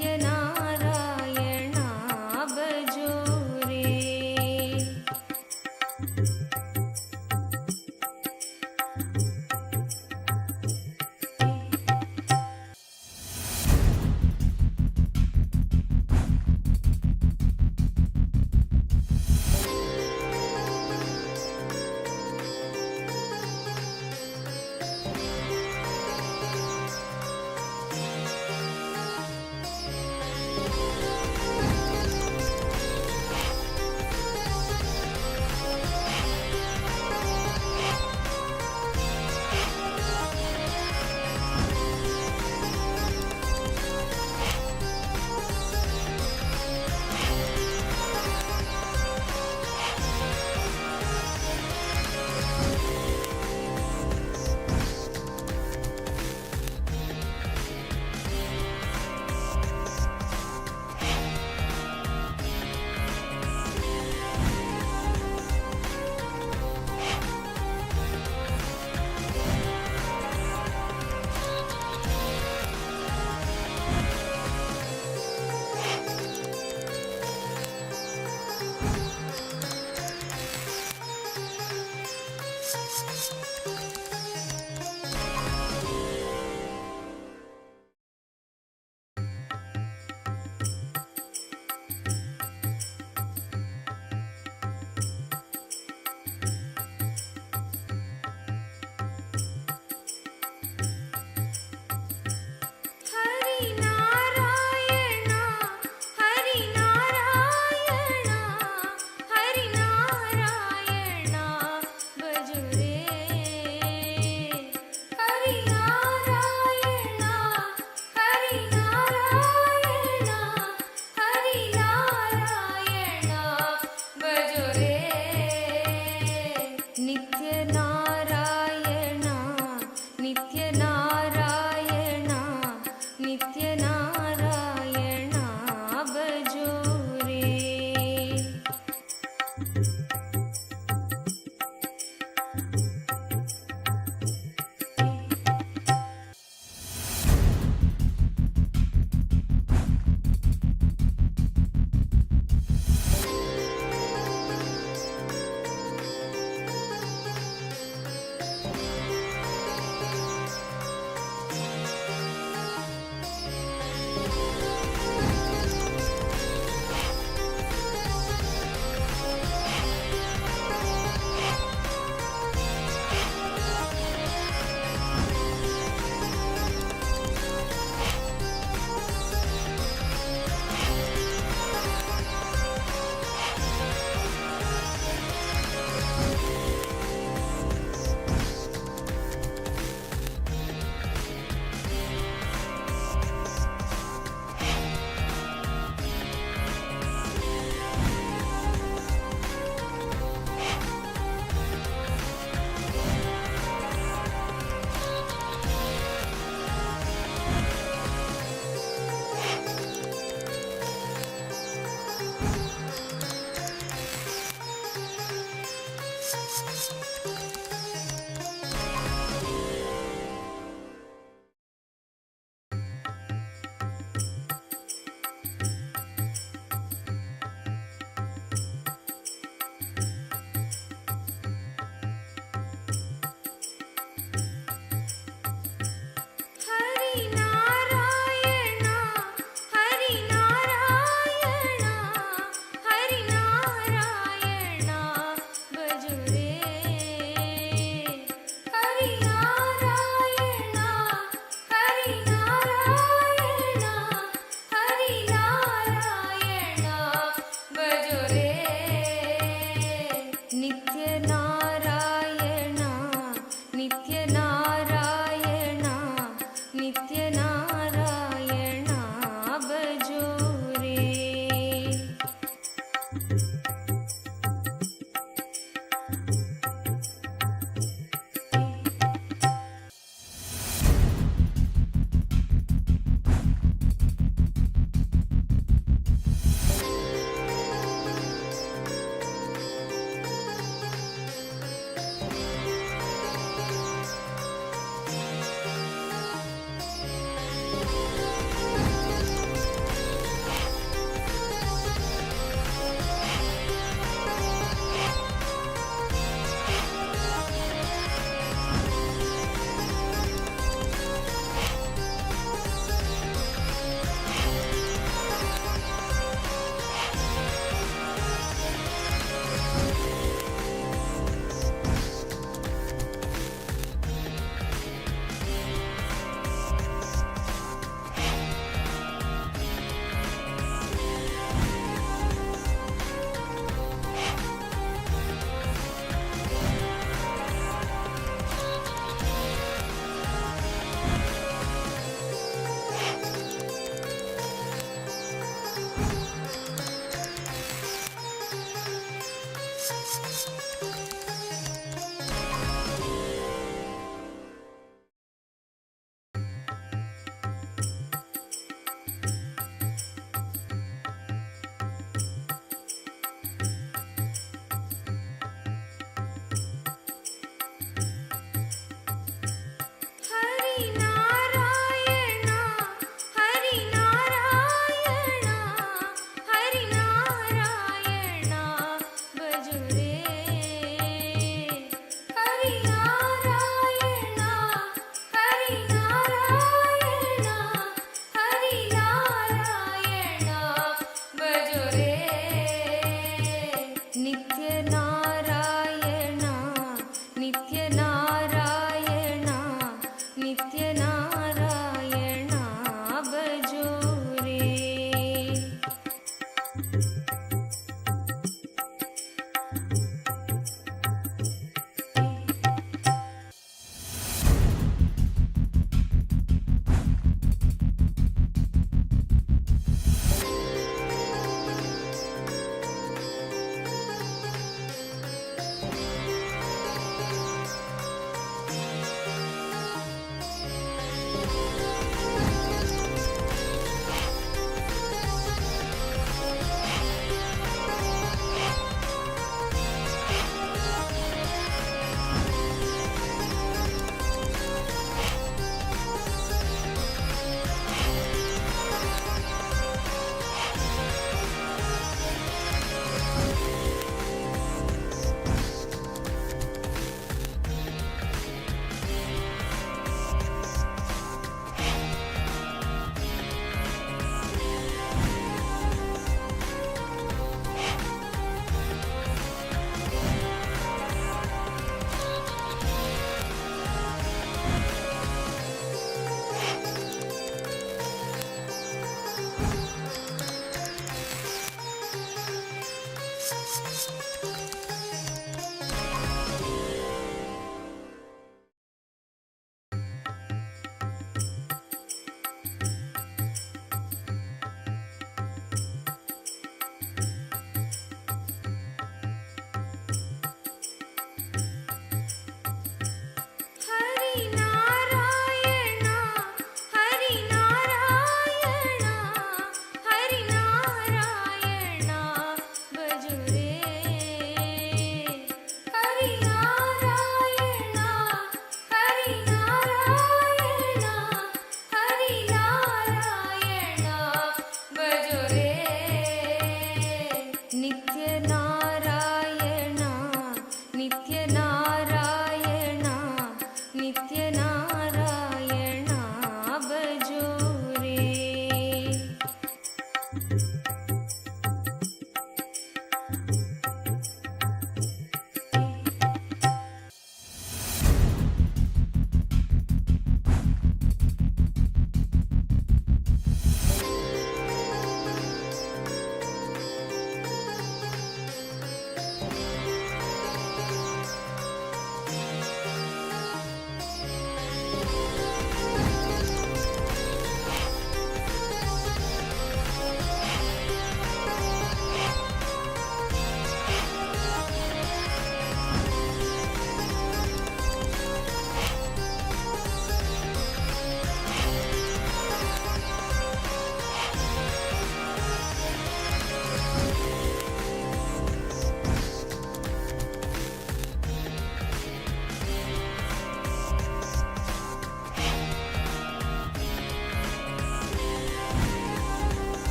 नित्यनारायणा भजो रे।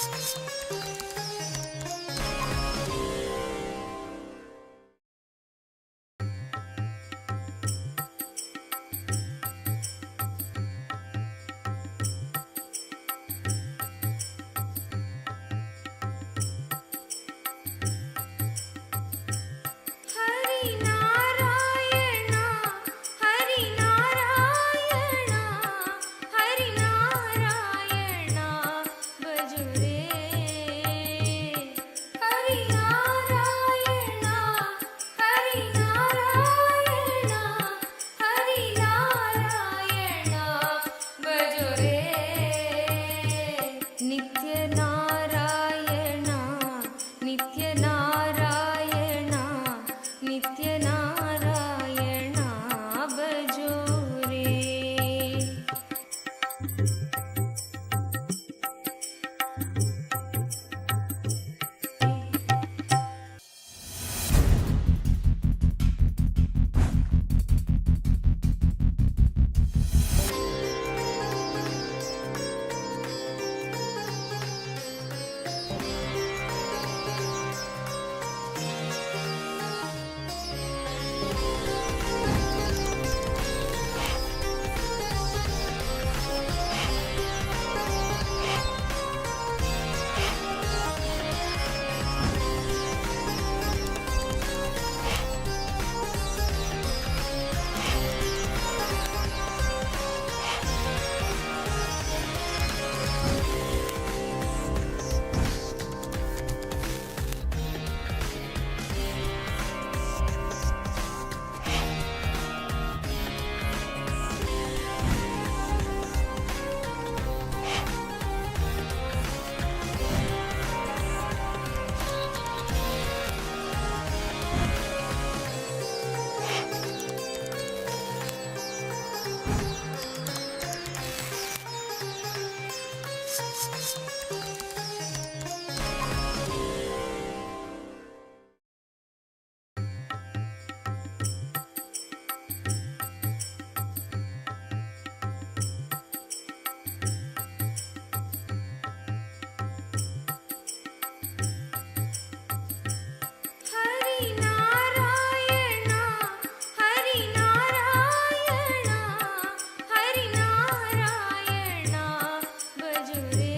हरि नारायण भज रे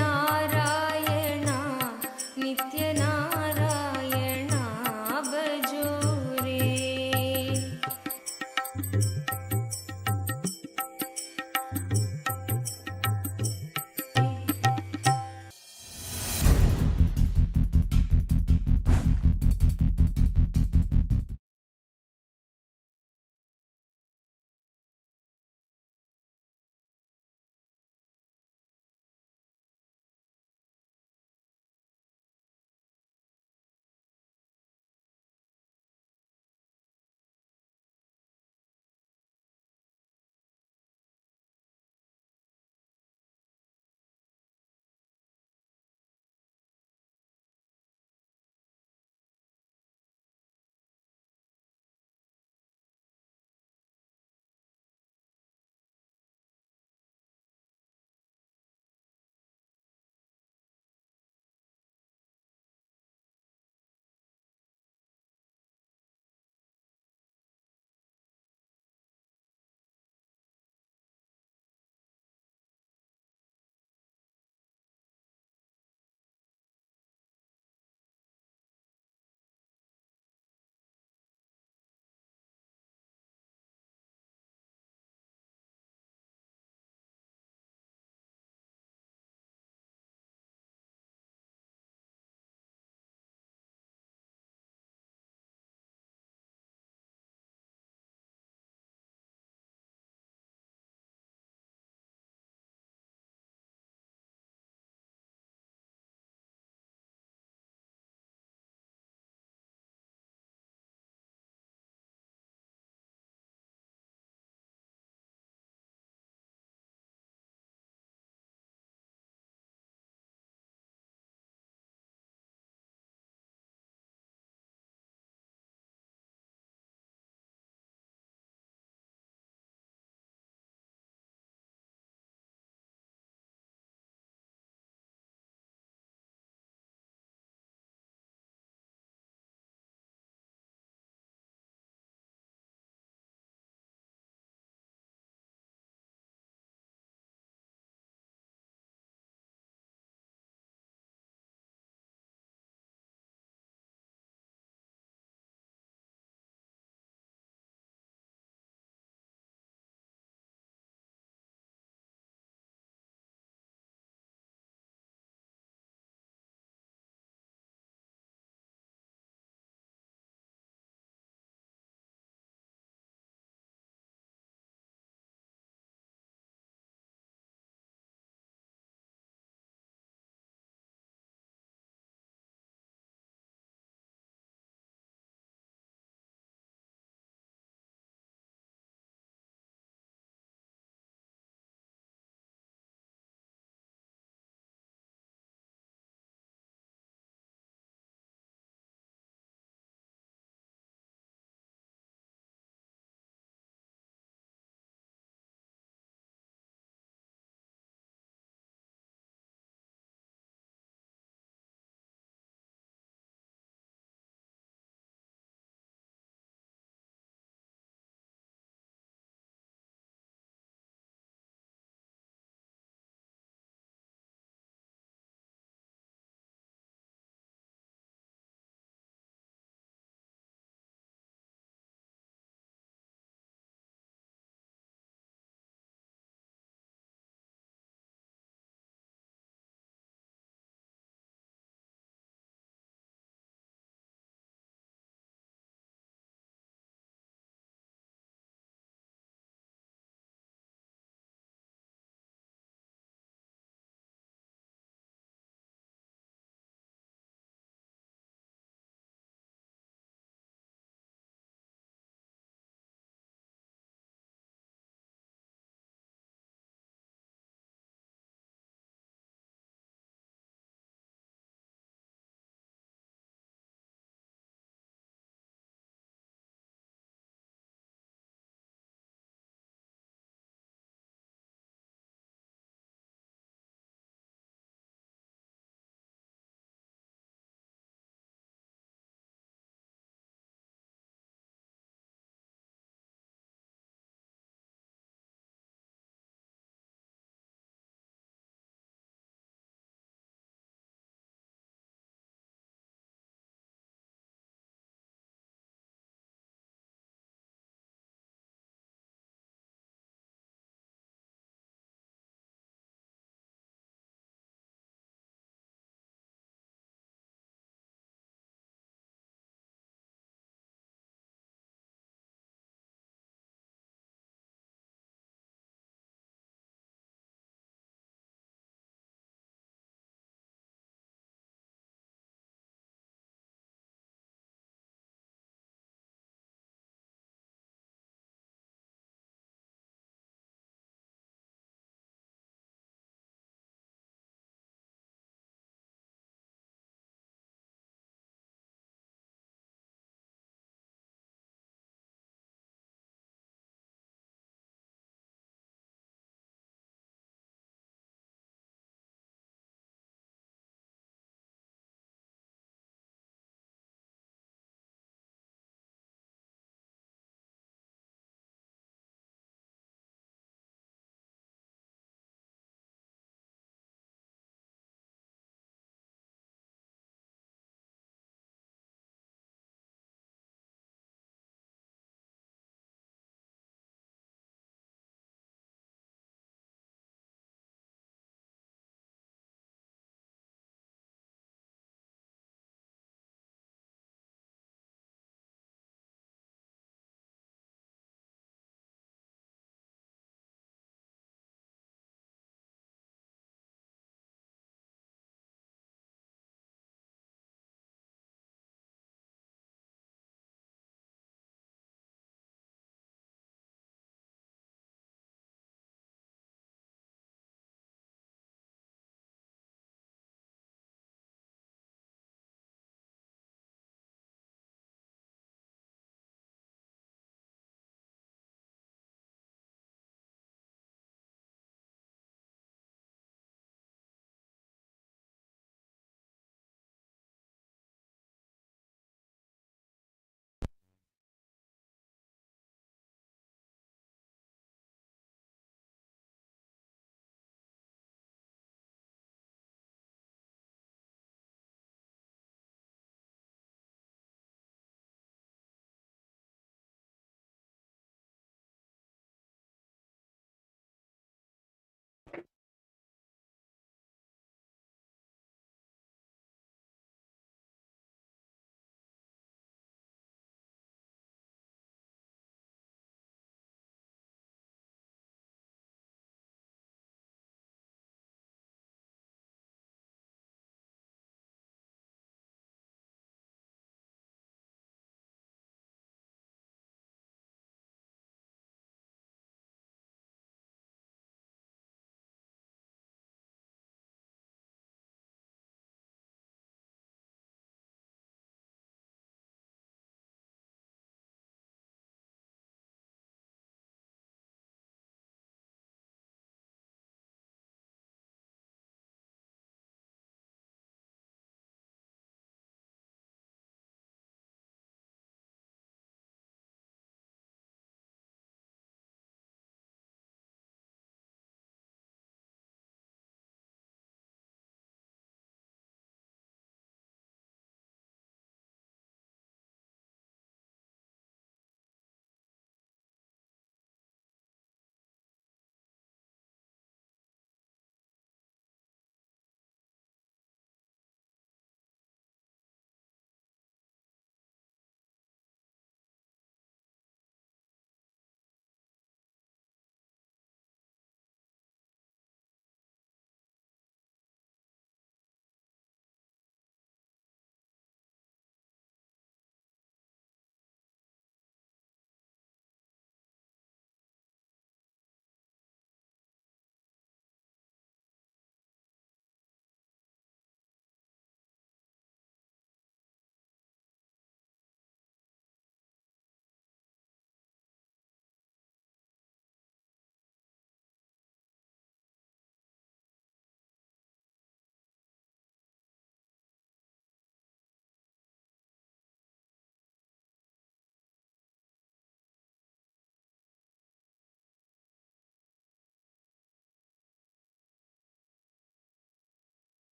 नारायण नित्य नारायण भजो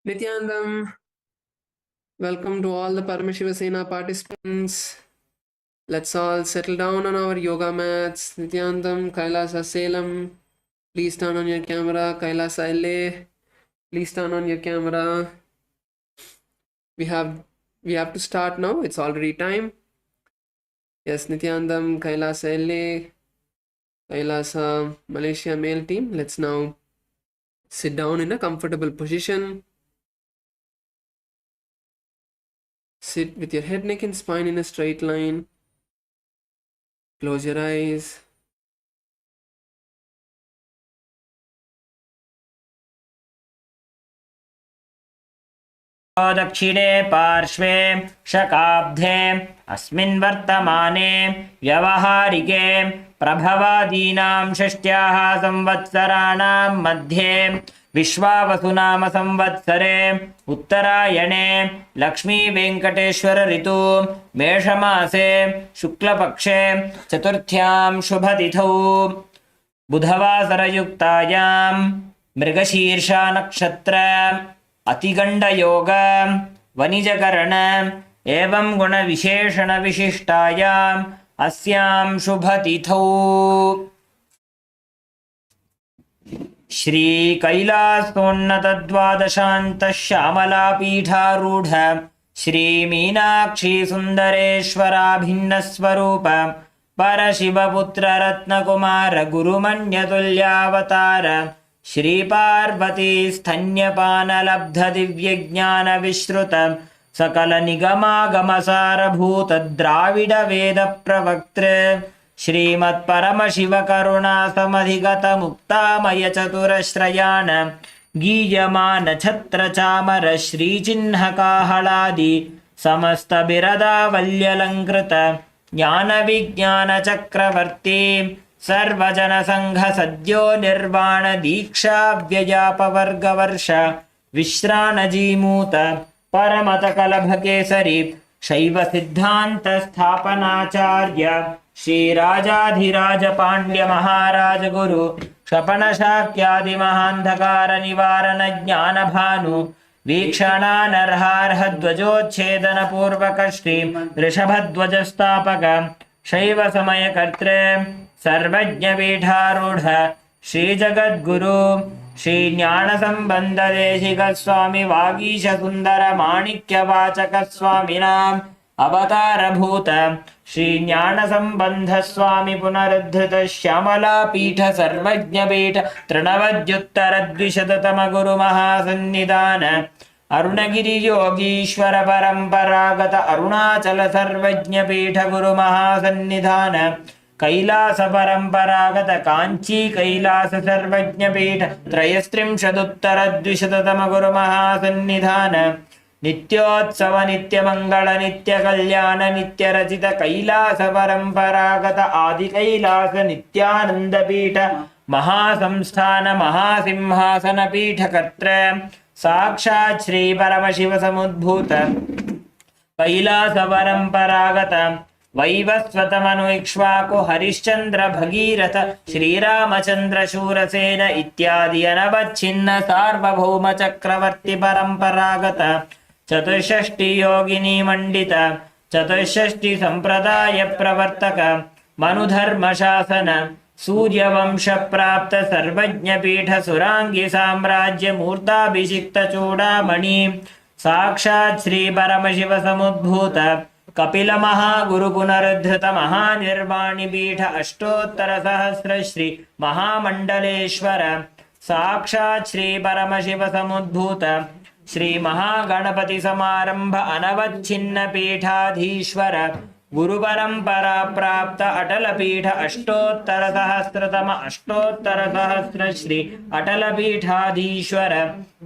Nithyanandam, welcome to all the Paramashivoham participants. Let's all settle down on our yoga mats. Nithyanandam, KAILASA Salem, please turn on your camera. KAILASA LA, please turn on your camera. We have to start now. It's already time. Yes, Nithyanandam, KAILASA LA, KAILASA Malaysia male team. Let's now sit down in a comfortable position. Sit with your head, neck and spine in a straight line. Close your eyes. दक्षिणे पार्श्वे शकाब्धे अस्मिन् वर्तमाने व्यवहारिके प्रभवादीनां षष्ट्याः संवत्सराणां मध्ये विश्वावसुनाम संवत्सरे उत्तरायणे लक्ष्मी वेंकटेश्वर ऋतु मेषमासे शुक्लपक्षे चतुर्थ्यां शुभतिथौ बुधवासरयुक्तायां मृगशीर्षा नक्षत्र अतिगंड योग वनिजकरण एवं गुण विशेषण विशिष्टायाम् अस्यां शुभतिथौ श्री कैलासोन्नत द्वादशान्त श्यामलापीठारूढ़ श्री मीनाक्षी सुंदरेश्वराभिन्न स्वरूप परशिवपुत्र रत्नकुमार गुरुमन्यतुल्यावतार श्री पार्वती स्तन्यपानलब्ध दिव्यज्ञान विश्रुत सकल निगमागमसारभूत द्राविड वेद प्रवक्तृ श्रीमत्परमशिव करुणा समधिगत मुक्तामय चतुरश्रयान गीयमान छत्र चामर श्रीचिह्न काहलादि समस्त बिरदावल्यलंकृत ज्ञान विज्ञान चक्रवर्ती सर्वजन संघ सद्यो निर्वाण दीक्षा व्यजापवर्ग वर्ष विश्राणजीमूत परमत कलभ केसरी शैव सिद्धांत स्थापनाचार्य श्री राजाधिराज पांड्य महाराज गुरु क्षपण शाक्यादि महांधकार निवारण ज्ञान भानु वीक्षणानर्हार्ह ध्वजोच्छेदन पूर्वक श्री ऋषभध्वज स्थापक शैव समय कर्तृ सर्वज्ञ पीठारूढ़ श्री जगद्गुरु श्री ज्ञान संबंध देशिक स्वामी वागीश सुंदर माणिक्य वाचक स्वामिनाम अवतार भूत श्री ज्ञान संबंध स्वामी पुनरुद्धृत श्यामला पीठ सर्वज्ञ पीठ तृणवद्युत्तर द्विशततम गुरु महासन्निधान अरुणगिरि योगीश्वर परंपरागत अरुणाचल सर्वज्ञ पीठ गुरु महासन्निधान कैलास परंपरागत कांची कैलास सर्वज्ञ पीठ त्रयस्त्रिंशदुत्तर द्विशततम गुरु महासन्निधान नित्योत्सव नित्य मंगल नित्य कल्याण नित्य रचित कैलास परंपरागत आदि कैलास नित्यानंद पीठ महासंस्थान महासिंहासन पीठ कर्त्र साक्षात् श्री परमशिव समुद्भूत कैलास परंपरागत वैवस्वतमनु इक्ष्वाकु हरिश्चंद्र भगीरथ श्रीरामचंद्र शूरसेन इत्यादि अनवच्छिन्न सार्वभौम चक्रवर्ती परंपरागत चतुष्षष्टि योगिनी मंडित चतुष्षष्टि संप्रदाय प्रवर्तक मनुधर्म शासन सूर्यवंश प्राप्त सर्वज्ञ पीठ सुरांगी साम्राज्य मूर्ताभिषिक्त चूड़ामणि साक्षात् श्री परमशिव समुद्भूत कपिल महागुरु पुनरुद्धृत महानिर्वाणि पीठ अष्टोत्तर सहस्र श्री महामंडलेश्वर साक्षात् श्री परमशिव समुद्भूत श्री महागणपति समारंभ अनवच्छिन्न पीठाधीश्वर गुरु परंपरा प्राप्त अटल पीठ अष्टोत्तर सहस्रतम अष्टोत्तर सहस्र श्री अटल पीठाधीश्वर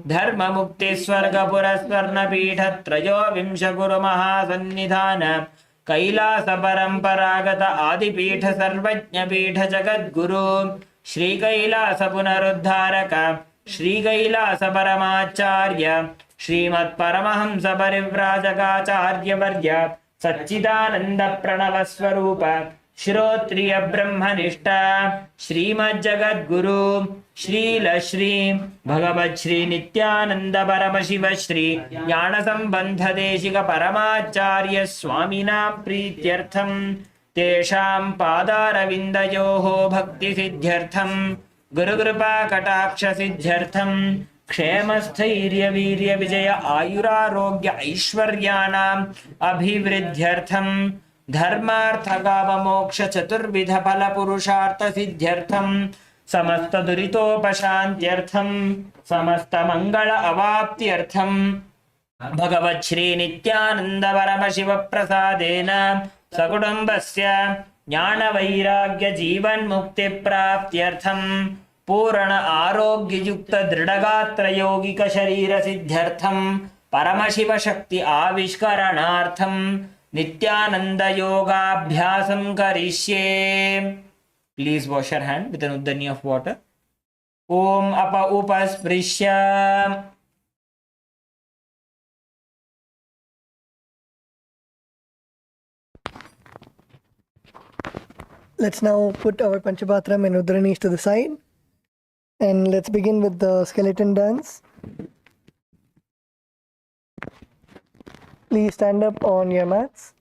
धर्म मुक्ति स्वर्ग पुरस्वर्ण पीठ त्रयोविंश गुरु महासन्निधान कैलास परंपरागत आदिपीठ सर्वज्ञ पीठ जगद्गुरु श्री कैलास पुनरुद्धारक श्री कैलास परमाचार्य श्रीमत्परमहंस परिव्राजकाचार्य वर्य सच्चिदानंद प्रणव स्वरूप श्रोत्रिय ब्रह्मनिष्ठा श्रीमज्जगद्गुरु श्रील श्री भगवत् श्री नित्यानंद परमशिव श्री ज्ञान संबंध देशिक परमाचार्य स्वामिनां प्रीत्यर्थं तेषां पादारविन्दयोः भक्ति सिद्ध्यर्थं गुरुकृपा कटाक्ष सिद्ध्यर्थं क्षेमस्थैर्य वीर्य विजय आयुरारोग्य ऐश्वर्याणाम् अभिवृद्ध्यर्थं धर्मार्थ काम मोक्ष चतुर्विध फल पुरुषार्थ सिद्ध्यर्थं समस्त दुरितोपशान्त्यर्थं समस्त मंगल अवाप्त्यर्थं भगवत् श्री नित्यानंद परमशिव प्रसादेन सकुटुम्बस्य ज्ञान वैराग्य जीवन मुक्ति प्राप्त्यर्थं पूर्ण आरोग्य युक्त दृढ़गात्र यौगिक शरीर सिद्ध्यर्थं परमशिव शक्ति आविष्करणार्थं नित्यानंद योगाभ्यासं करिष्ये. Please wash your hand with an uddani of water. Om apa upasprisya. Let's now put our Panchapatram and Udranis to the side, and let's begin with the skeleton dance. Please stand up on your mats.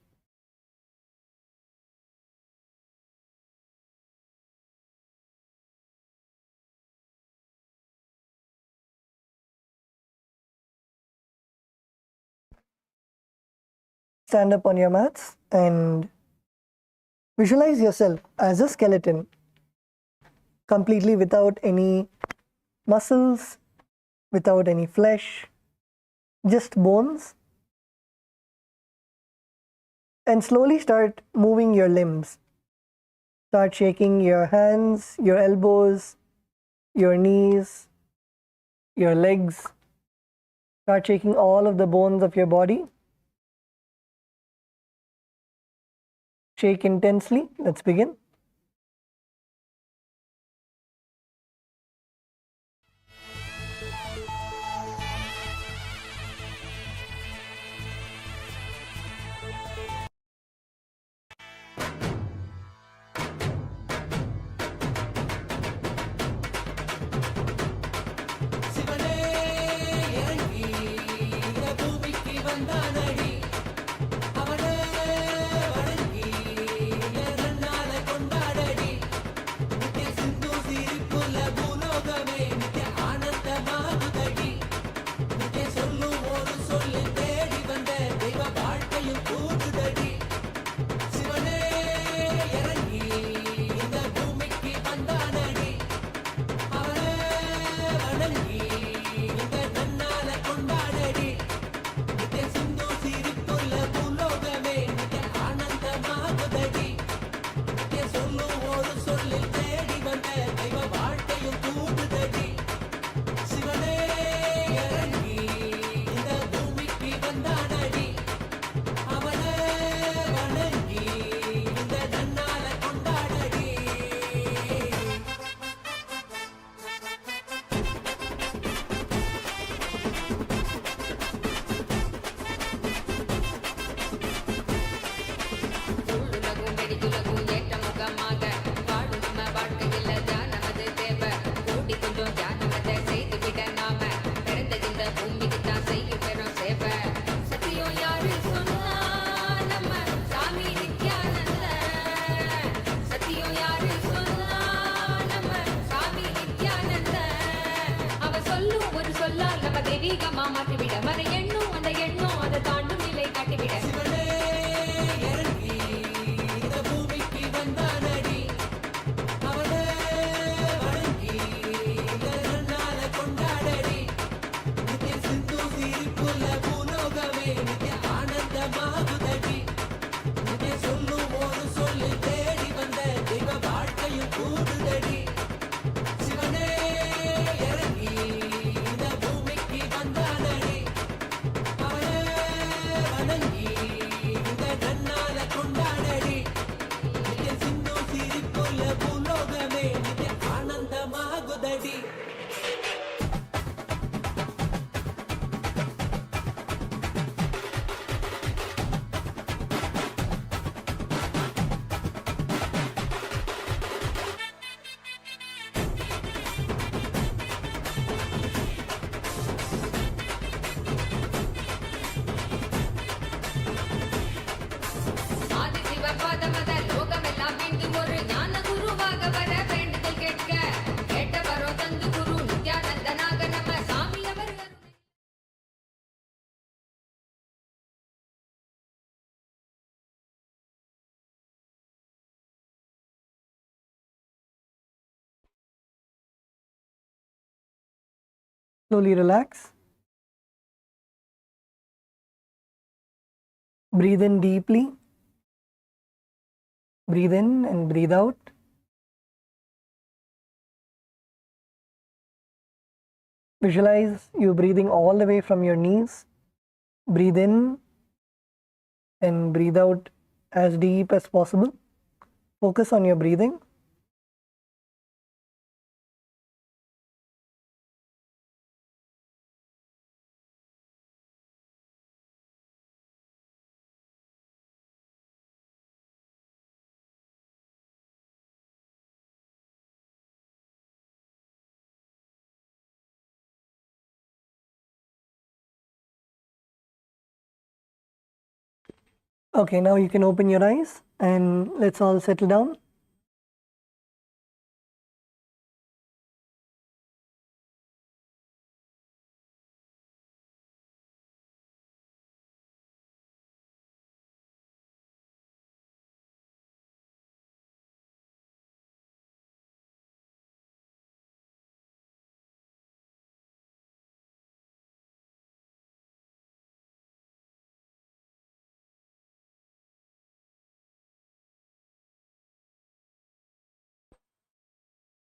Stand up on your mats and visualize yourself as a skeleton, completely without any muscles, without any flesh, just bones. And slowly start moving your limbs. Start shaking your hands, your elbows, your knees, your legs. Start shaking all of the bones of your body. Shake intensely. Let's begin. வணங்கி slowly relax. Breathe in deeply. Breathe in and breathe out. Visualize you breathing all the way from your knees. Breathe in and breathe out as deep as possible. Focus on your breathing. Okay, now you can open your eyes and let's all settle down.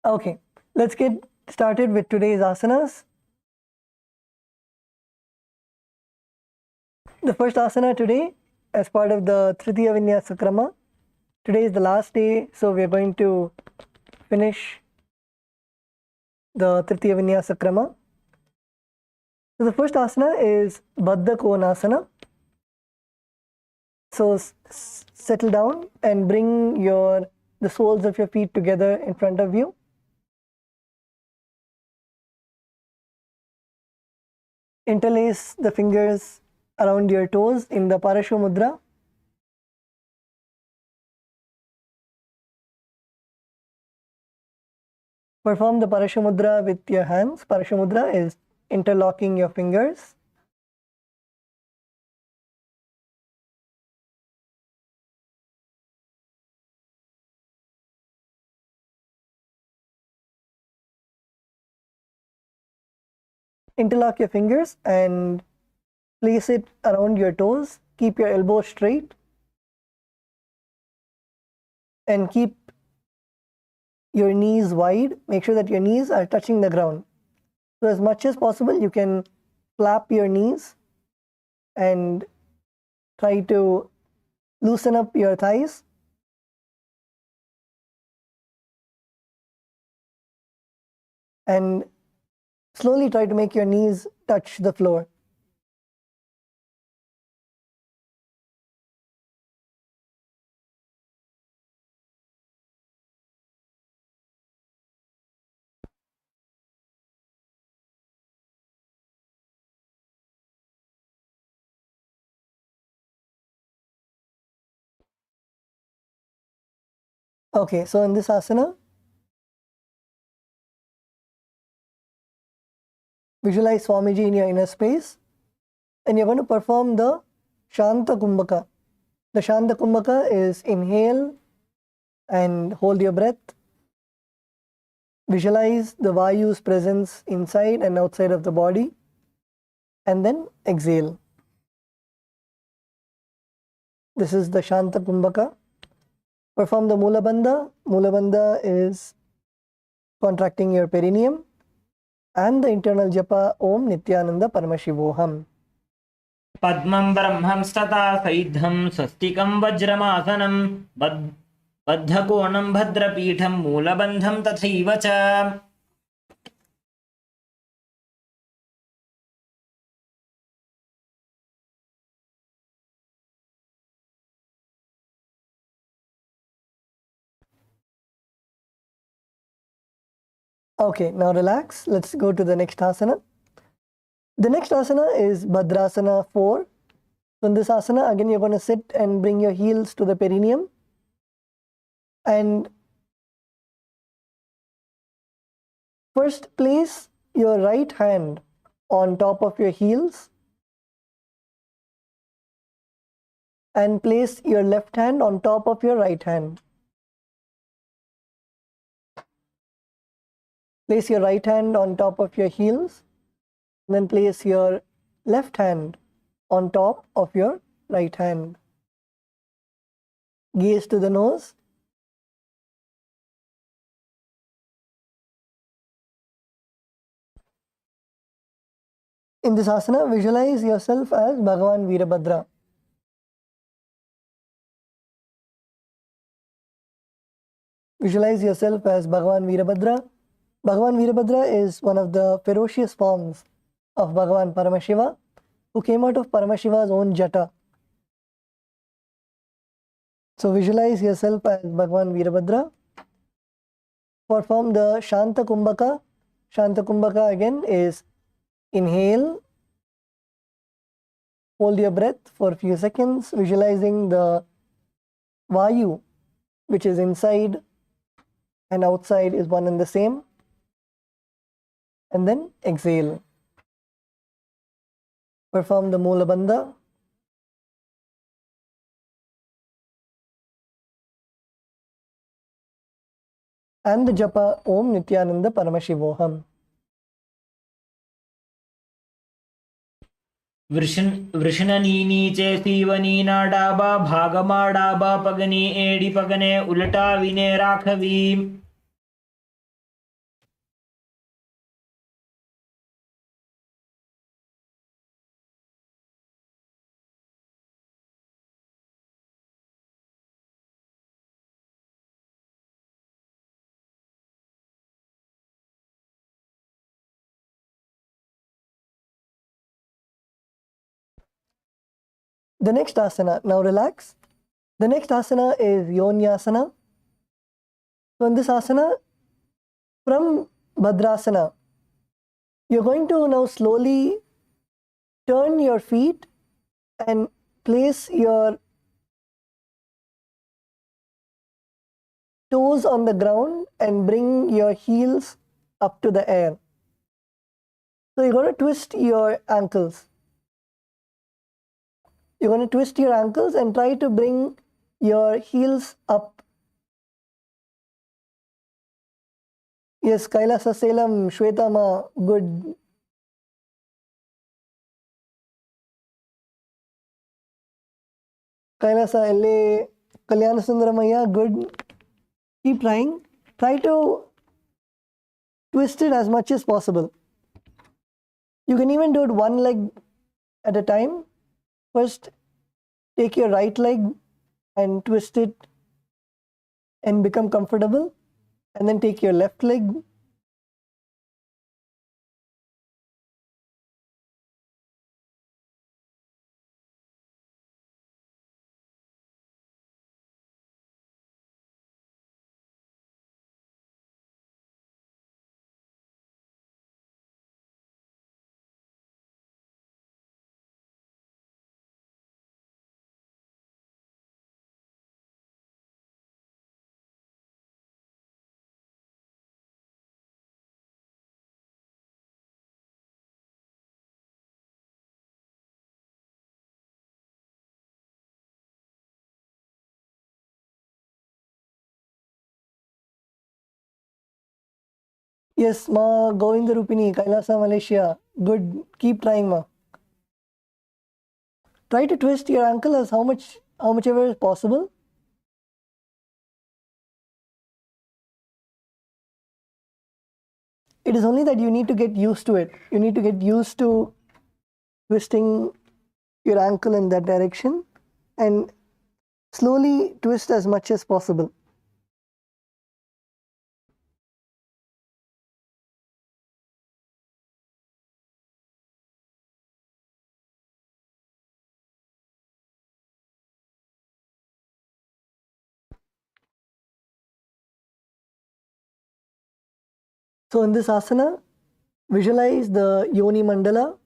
Okay, let's get started with today's asanas. The first asana today, as part of the Tritiya Vinyasa Krama, today is the last day, so we are going to finish the Tritiya Vinyasa Krama. So the first asana is Baddha Konasana. So settle down and bring the soles of your feet together in front of you. Interlace the fingers around your toes in the Parashu Mudra. Perform the Parashu Mudra with your hands. Parashu Mudra is interlocking your fingers. Interlock your fingers and place it around your toes. Keep your elbows straight and keep your knees wide. Make sure that your knees are touching the ground. So as much as possible, you can flap your knees and try to loosen up your thighs. And slowly try to make your knees touch the floor. Okay, so in this asana, visualize Swamiji in your inner space and you're going to perform the Shanta Kumbhaka. The Shanta Kumbhaka is inhale and hold your breath. Visualize the Vayu's presence inside and outside of the body and then exhale. This is the Shanta Kumbhaka. Perform the Mula Bandha. Mula Bandha is contracting your perineum and the internal japa Om Nithyananda Paramashivoham. पद्मं ब्रह्मं स्तता सैद्धं स्वस्तिकं वज्रमासनं बद्धकोणं भद्रपीठं मूलबन्धं तथैव च. Okay, now relax. Let's go to the next asana. The next asana is Bhadrasana 4. So in this asana, again, you're going to sit and bring your heels to the perineum. And first place your right hand on top of your heels and place your left hand on top of your right hand. Place your right hand on top of your heels Then place your left hand on top of your right hand. Gaze to the nose. In this asana, visualize yourself as Bhagavan Veerabhadra. Visualize yourself as Bhagavan Veerabhadra. Bhagavan Veerabhadra is one of the ferocious forms of Bhagavan Paramashiva, who came out of Paramashiva's own jata. So visualize yourself as Bhagavan Veerabhadra. Perform the Shanta Kumbhaka. Shanta Kumbhaka again is inhale, hold your breath for a few seconds, visualizing the Vayu, which is inside and outside is one and the same, and then exhale. Perform the Mula Bandha. And the japa Om Nithyananda Paramashivoham. वृषणनीनी चे Seoni नाडाबा भागमाडाबा पगनी AD पगने उलटा विने राखवी. The next asana, now relax. The next asana is Yonyasana. So in this asana, from Bhadrasana, you're going to now slowly turn your feet and place your toes on the ground and bring your heels up to the air. So you're going to twist your ankles. You're going to twist your ankles and try to bring your heels up. Yes, Kailasa Selam, Shwetama, good. Kailasa LA, Kalyana Sundaramaya, good. Keep trying. Try to twist it as much as possible. You can even do it one leg at a time. First, take your right leg and twist it and become comfortable. And then take your left leg. Yes, Ma Govinda Rupini, Kailasa, Malaysia. Good. Keep trying, Ma. Try to twist your ankle as how much ever is possible. It is only that you need to get used to it. You need to get used to twisting your ankle in that direction and slowly twist as much as possible. So in this asana, visualize the Yoni Mandala.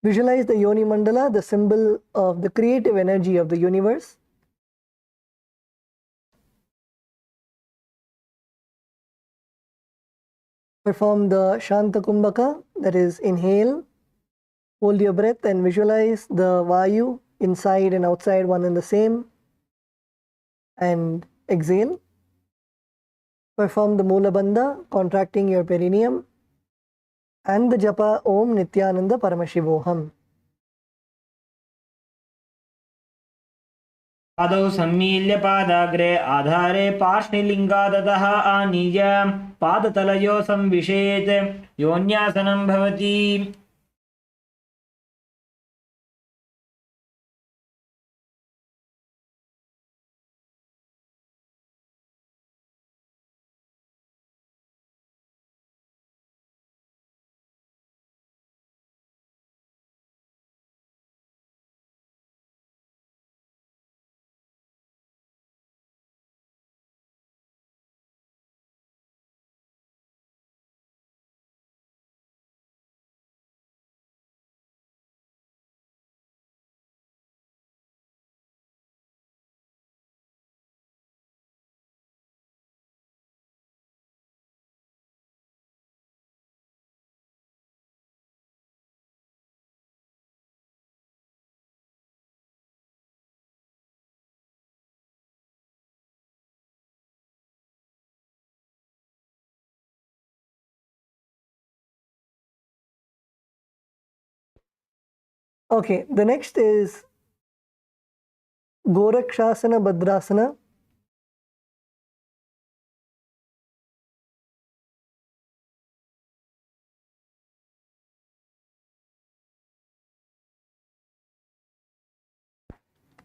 Visualize the Yoni Mandala, the symbol of the creative energy of the universe. Perform the Shanta Kumbhaka, that is inhale, hold your breath and visualize the Vayu inside and outside one and the same. And exhale. Perform the Mula Bandha, contracting your perineum. And the japa Om Nithyananda Paramashivoham. पादौ सम्मील्य पादाग्रे आधारे पार्ष्णिलिङ्गादतः आनीय पादतलयो संविशेत् योन्यासनं भवति. Okay, the next is Gorakshasana Bhadrasana.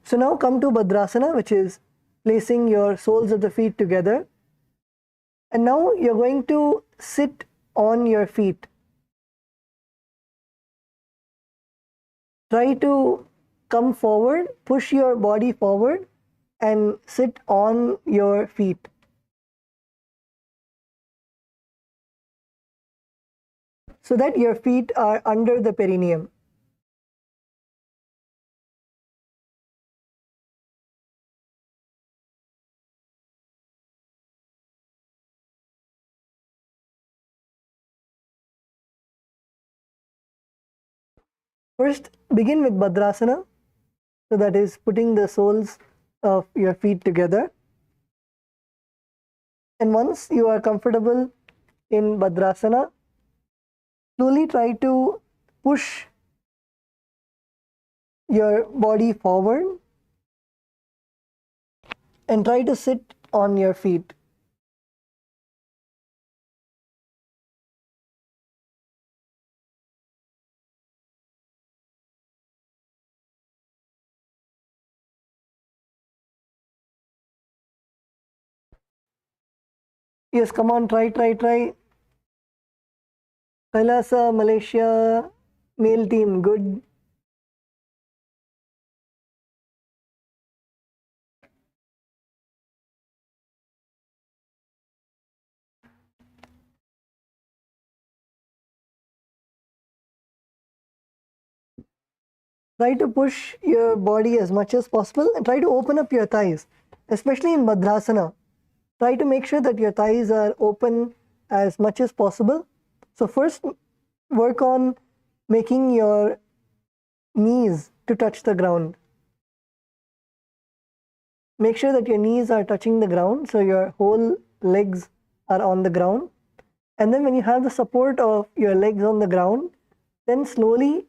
So now come to Bhadrasana, which is placing your soles of the feet together. And now you're going to sit on your feet. Try to come forward, push your body forward and sit on your feet. So that your feet are under the perineum. First, begin with Bhadrasana. So that is putting the soles of your feet together. And once you are comfortable in Bhadrasana, slowly try to push your body forward and try to sit on your feet. Yes, come on, try. KAILASA, Malaysia, male team, good. Try to push your body as much as possible and try to open up your thighs, especially in Bhadrasana. Try to make sure that your thighs are open as much as possible. So first, work on making your knees to touch the ground. Make sure that your knees are touching the ground, so your whole legs are on the ground. And then when you have the support of your legs on the ground, then slowly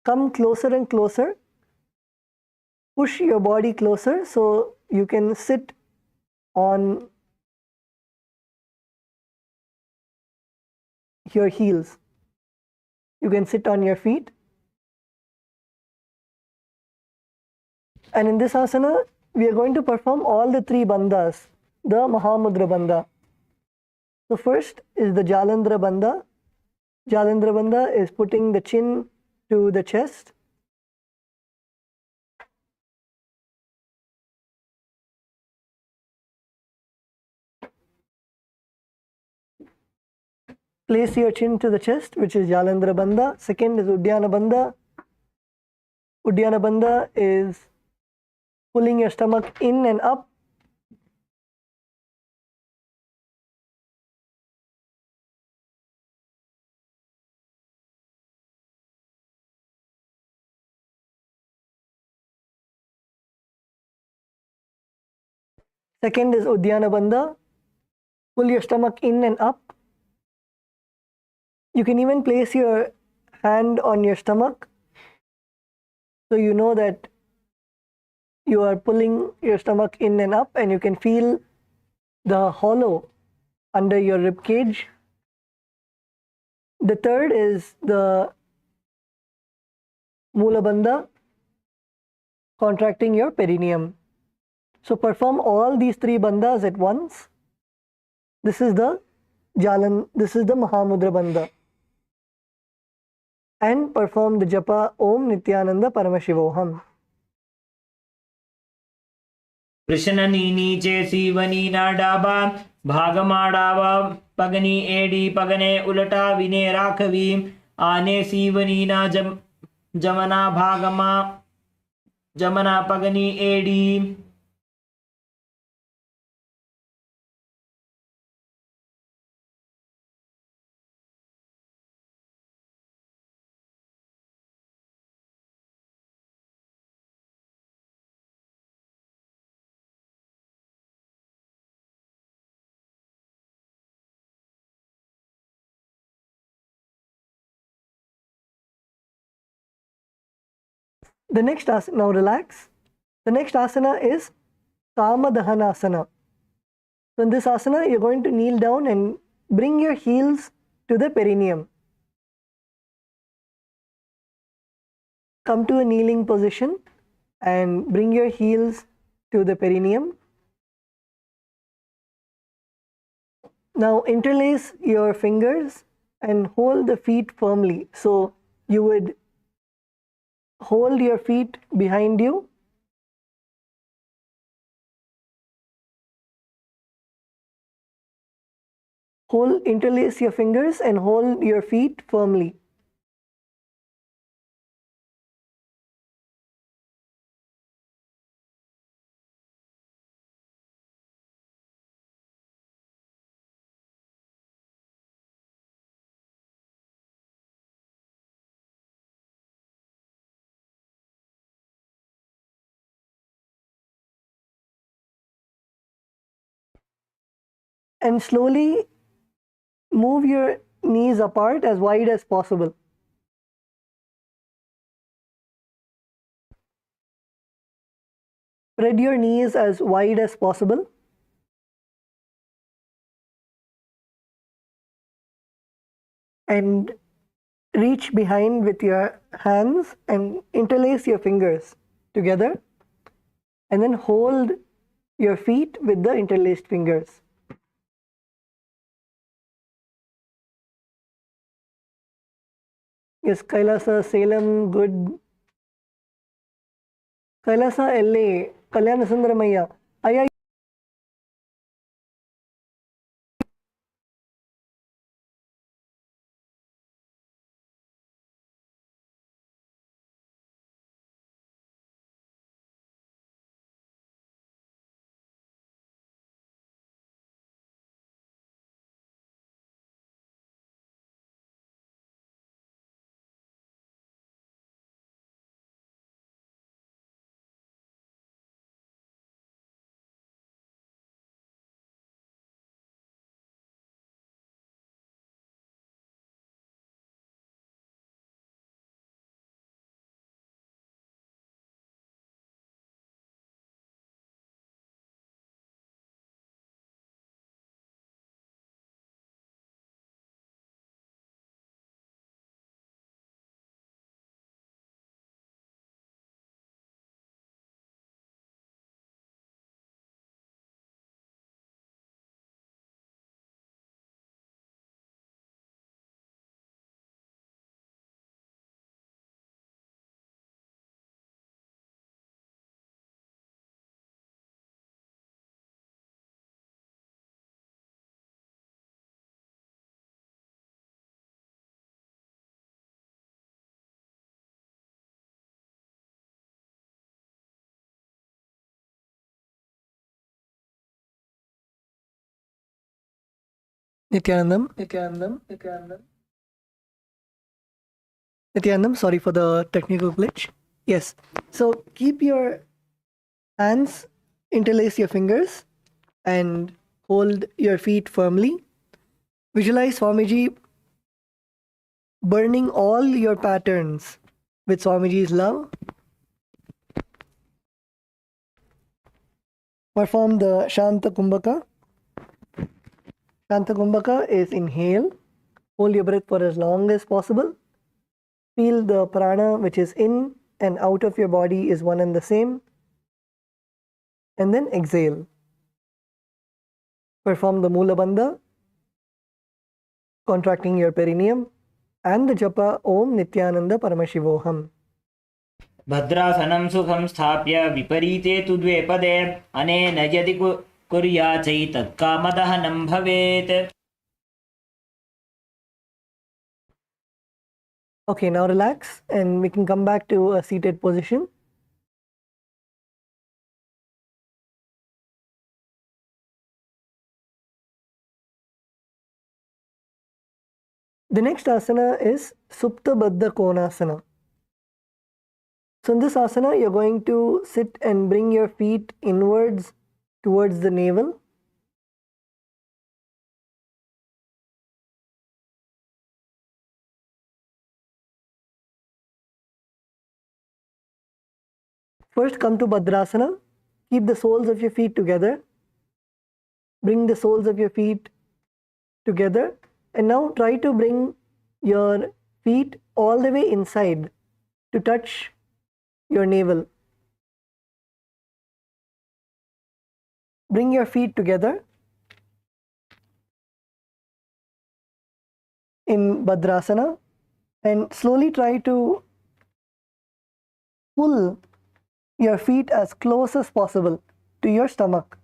come closer and closer. Push your body closer so you can sit on your heels. You can sit on your feet. And in this asana, we are going to perform all the three bandhas, the Mahamudra Bandha. So first is the Jalandhara Bandha. Jalandhara Bandha is putting the chin to the chest. Place your chin to the chest, which is Jalandhara Bandha. Second is Uddiyana Bandha. Uddiyana Bandha is pulling your stomach in and up. Second is Uddiyana Bandha. Pull your stomach in and up. You can even place your hand on your stomach so you know that you are pulling your stomach in and up, and you can feel the hollow under your rib cage. The third is the Mula Bandha, contracting your perineum. So perform all these three bandhas at once. This is the Jalan, this is the Mahamudra Bandha. And perform the japa Om Nithyananda Paramashivoham. Prishanani niche sivani na daba bhagamadawa pagani edi pagane ulata vine rakhavi ane sivani na jamana bhagama jamana pagani edi. The next asana, now relax. The next asana is Kamadahanasana. So in this asana, you're going to kneel down and bring your heels to the perineum. Come to a kneeling position and bring your heels to the perineum. Now interlace your fingers and hold the feet firmly. So you would hold your feet behind you. Interlace your fingers and hold your feet firmly. And slowly move your knees apart as wide as possible. Spread your knees as wide as possible. And reach behind with your hands and interlace your fingers together. And then hold your feet with the interlaced fingers. Yes, Kailasa, Salem, good. Kailasa, LA, Kalyana Sundaramaya. Aya. Nithyanandam. Nithyanandam, sorry for the technical glitch. Yes. So keep your hands, interlace your fingers, and hold your feet firmly. Visualize Swamiji burning all your patterns with Swamiji's love. Perform the Shanta Kumbhaka. Shanta Kumbhaka is inhale. Hold your breath for as long as possible. Feel the prana which is in and out of your body is one and the same. And then exhale. Perform the Mula Bandha, contracting your perineum, and the japa Om Nithyananda Paramashivoham. भद्रासनं सुखं स्थाप्य विपरीते तु द्वे पदे अनेन यदि कुर्याचैतत्कामदहनं भवेत्. Okay, now relax and we can come back to a seated position. The next asana is Supta Baddha Konasana. So in this asana, you're going to sit and bring your feet inwards towards the navel. First, come to Bhadrasana. Keep the soles of your feet together. Bring the soles of your feet together. And now try to bring your feet all the way inside to touch your navel. Bring your feet together in Bhadrasana and slowly try to pull your feet as close as possible to your stomach.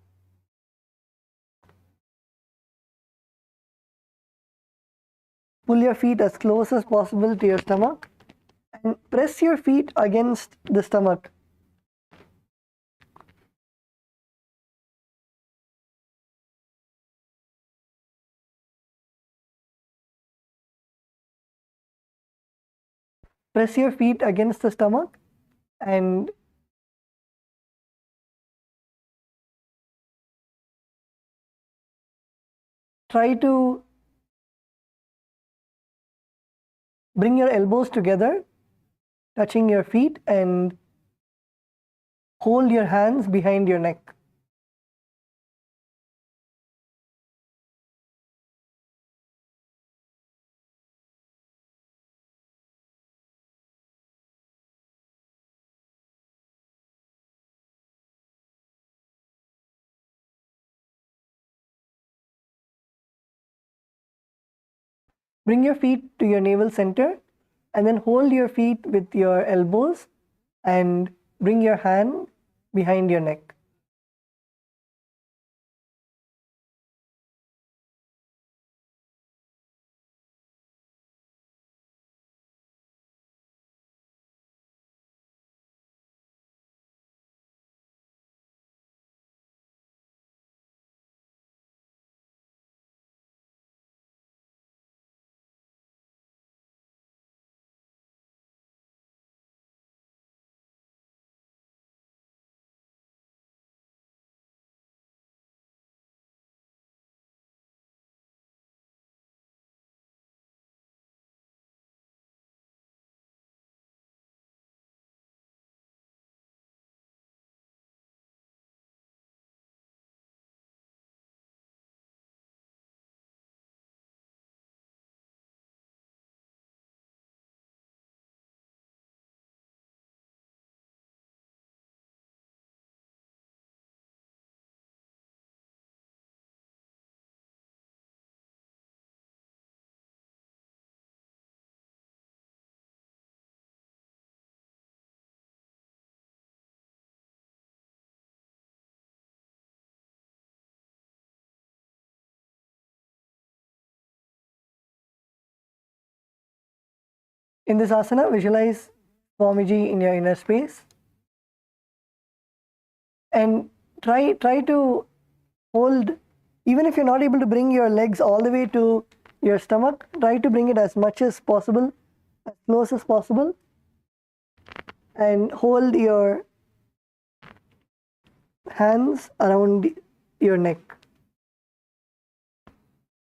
Pull your feet as close as possible to your stomach and press your feet against the stomach. Press your feet against the stomach and try to bring your elbows together, touching your feet, and hold your hands behind your neck. Bring your feet to your navel center and then hold your feet with your elbows and bring your hand behind your neck. In this asana, visualize Swamiji in your inner space and try to hold, even if you're not able to bring your legs all the way to your stomach, try to bring it as much as possible, as close as possible, and hold your hands around your neck.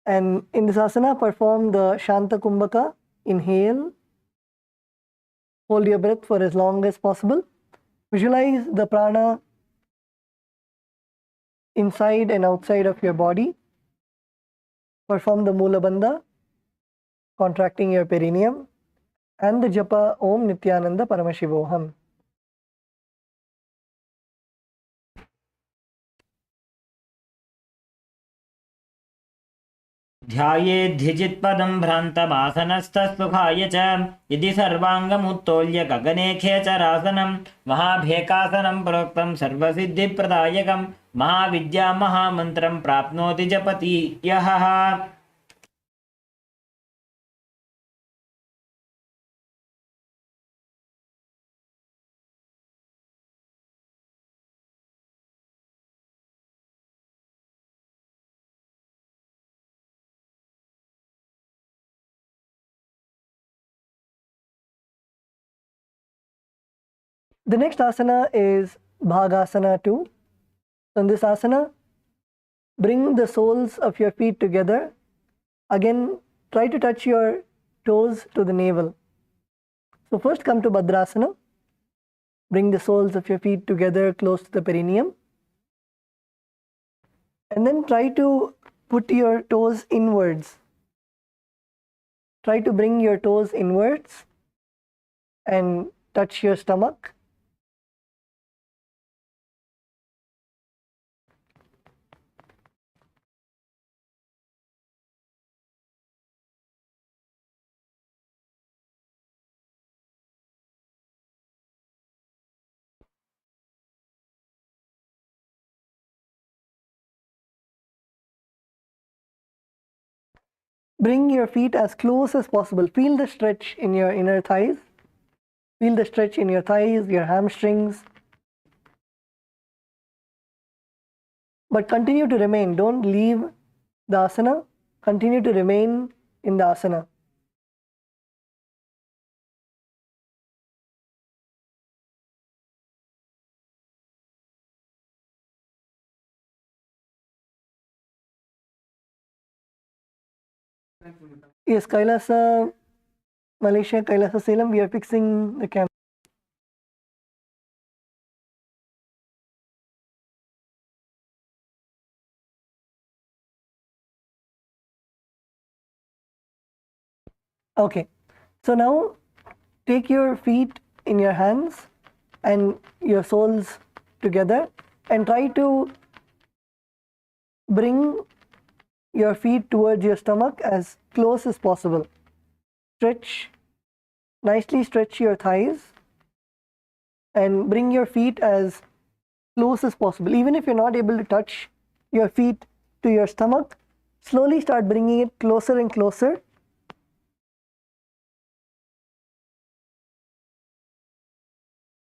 And in this asana, perform the Shanta Kumbhaka. Inhale, hold your breath for as long as possible. Visualize the prana inside and outside of your body. Perform the Mula Bandha, contracting your perineum, and the japa Om Nithyananda Paramashivoham. ध्यायेद्धिजित्पदं भ्रान्तमासनस्थसुखाय च यदि सर्वाङ्गमुत्तोल्य गगने खेचरासनं महाभेकासनं प्रोक्तं सर्वसिद्धिप्रदायकं महाविद्या महामन्त्रं प्राप्नोति जपति यः. The next asana is Bhagasana 2. So in this asana, bring the soles of your feet together. Again, try to touch your toes to the navel. So first come to Bhadrasana. Bring the soles of your feet together close to the perineum. And then try to put your toes inwards. Try to bring your toes inwards and touch your stomach. Bring your feet as close as possible. Feel the stretch in your inner thighs. Feel the stretch in your thighs, your hamstrings. But continue to remain. Don't leave the asana. Continue to remain in the asana. Yes, Kailasa, Malaysia, Kailasa, Salem, we are fixing the camera. Okay, so now take your feet in your hands and your soles together and try to bring your feet towards your stomach as close as possible. Stretch, nicely stretch your thighs and bring your feet as close as possible. Even if you're not able to touch your feet to your stomach, slowly start bringing it closer and closer.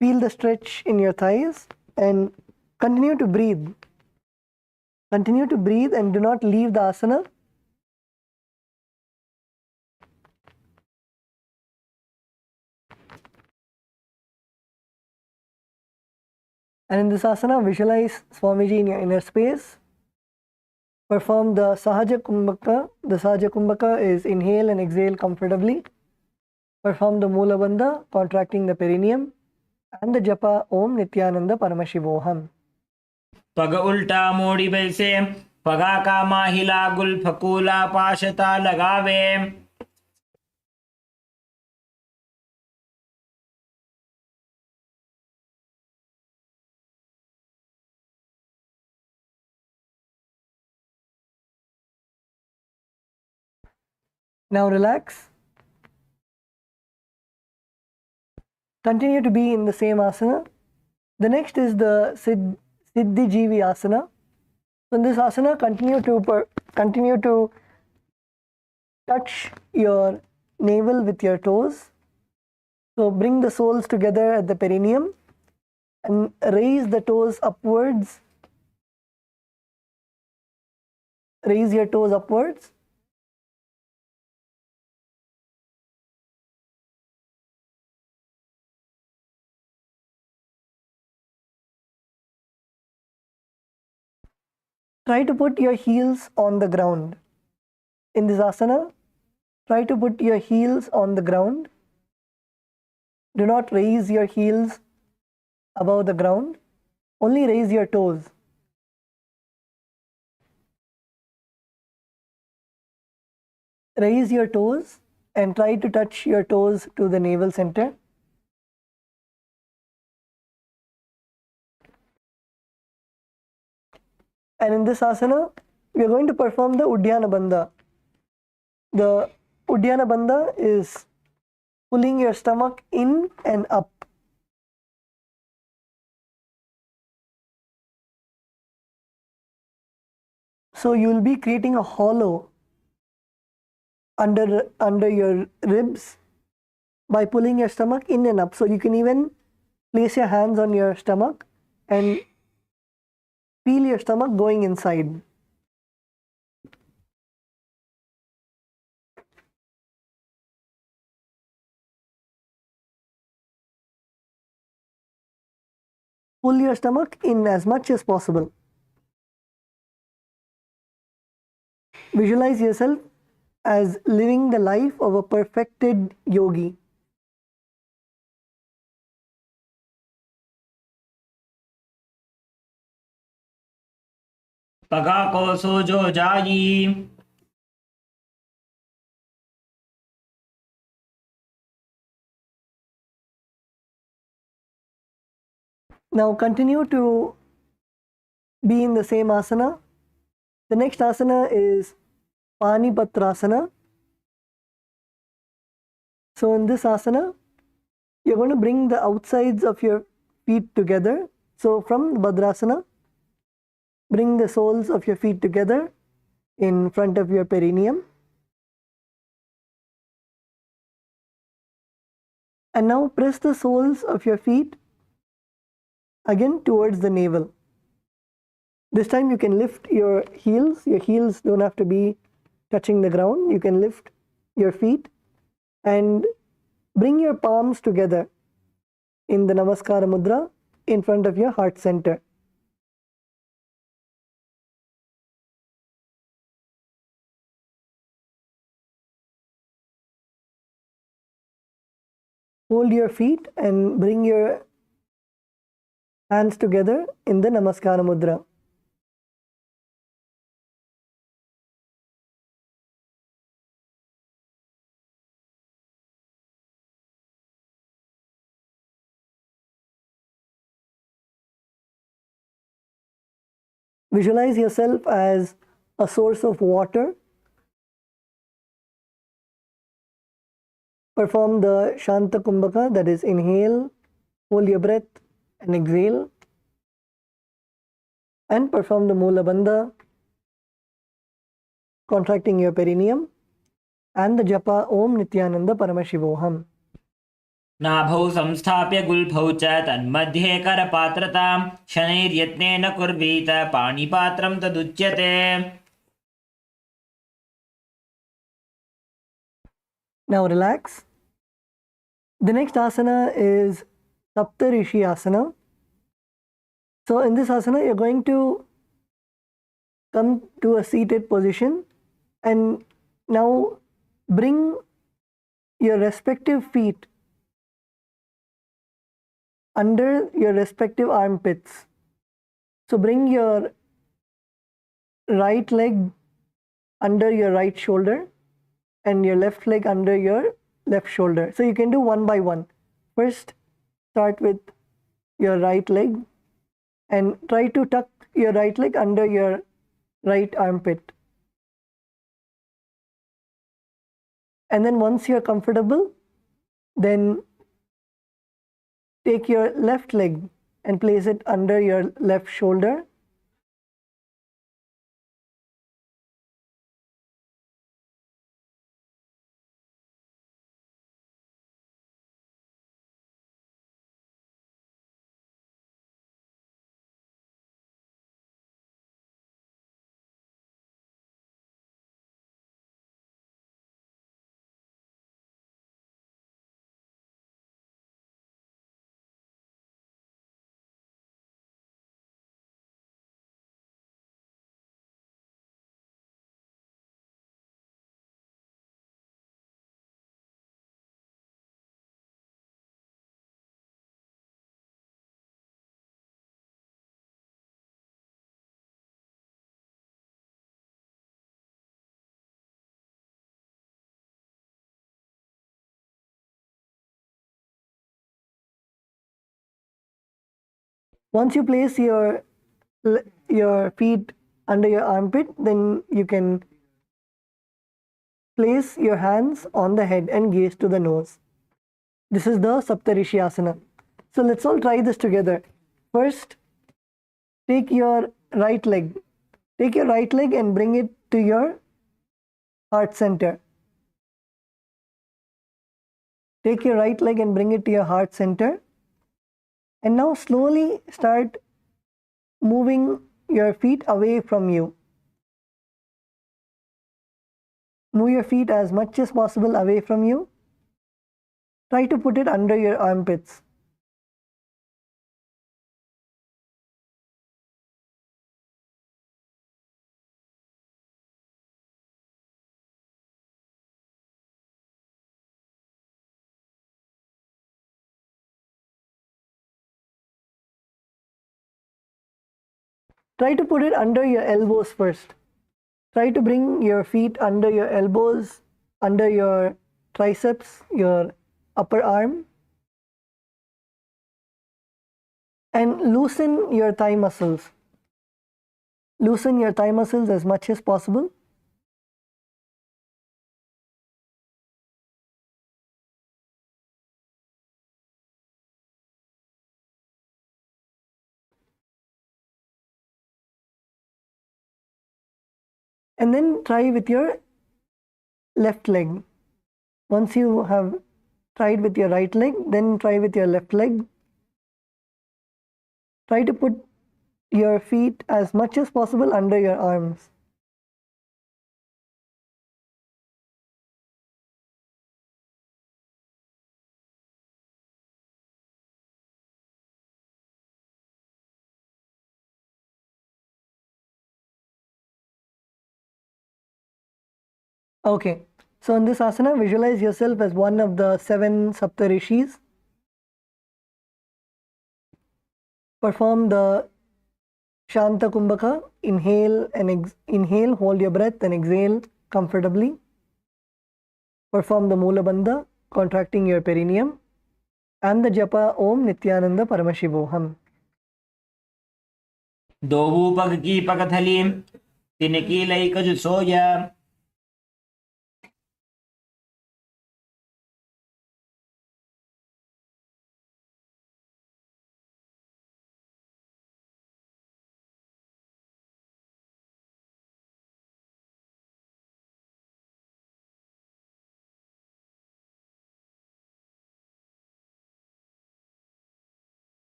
Feel the stretch in your thighs and continue to breathe. Continue to breathe and do not leave the asana. And in this asana, visualize Swamiji in your inner space. Perform the Sahaja Kumbhaka. The Sahaja Kumbhaka is inhale and exhale comfortably. Perform the Mula Bandha, contracting the perineum. And the japa Om Nithyananda Paramashivoham. पग उल्टा मोड़ी बैसे पगा का माहिला गुल फकूला पाशता लगावे. Now relax. Continue to be in the same asana. The next is the Siddhi Jivi asana. So in this asana, continue to touch your navel with your toes. So bring the soles together at the perineum and raise the toes upwards. Raise your toes upwards. try to put your heels on the ground. In this asana, try to put your heels on the ground. Do not raise your heels above the ground. Only raise your toes. Raise your toes and try to touch your toes to the navel center. And in this asana, we are going to perform the Uddiyana Bandha. The Uddiyana Bandha is pulling your stomach in and up. So you will be creating a hollow under your ribs by pulling your stomach in and up. So you can even place your hands on your stomach and feel your stomach going inside. Pull your stomach in as much as possible. Visualize yourself as living the life of a perfected yogi. पगा को सोजो जाई. Now continue to be in the same asana. The next asana is Panipatrasana. So in this asana, you're going to bring the outsides of your feet together. So from Bhadrasana, bring the soles of your feet together in front of your perineum. And now press the soles of your feet again towards the navel. This time you can lift your heels. Your heels don't have to be touching the ground. You can lift your feet and bring your palms together in the Namaskara Mudra in front of your heart center. Hold your feet and bring your hands together in the Namaskara Mudra. Visualize yourself as a source of water. Perform the Shanta Kumbhaka, that is inhale, hold your breath and exhale. And perform the Mula Bandha, contracting your perineum, and the Japa Om Nithyananda Paramashivoham. नाभौ संस्थाप्य गुल्फौ च तन्मध्ये करपात्रतां शनैर्यत्नेन कुर्वीत पाणिपात्रं तदुच्यते. Now relax. The next asana is Saptarishi Asana. So in this asana, you're going to come to a seated position and now bring your respective feet under your respective armpits. So bring your right leg under your right shoulder and your left leg under your left shoulder. So you can do one by one. First, start with your right leg and try to tuck your right leg under your right armpit. And then once you're comfortable, then take your left leg and place it under your left shoulder. Once you place your feet under your armpit, then you can place your hands on the head and gaze to the nose. This is the Saptarishi Asana. So let's all try this together. First, take your right leg. Take your right leg and bring it to your heart center. Take your right leg and bring it to your heart center. And now slowly start moving your feet away from you. Move your feet as much as possible away from you. Try to put it under your armpits. Try to put it under your elbows first. Try to bring your feet under your elbows, under your triceps, your upper arm, and loosen your thigh muscles. Loosen your thigh muscles as much as possible. And then try with your left leg. Once you have tried with your right leg, then try with your left leg. Try to put your feet as much as possible under your arms. Okay, so in this asana, visualize yourself as one of the 7 Saptarishis. Perform the Shanta Kumbhaka. Inhale and inhale, hold your breath and exhale comfortably. Perform the Mula Bandha, contracting your perineum, and the Japa Om Nithyananda Paramashivoham. दोवू पग की पगथली तिनकी लैकज सोया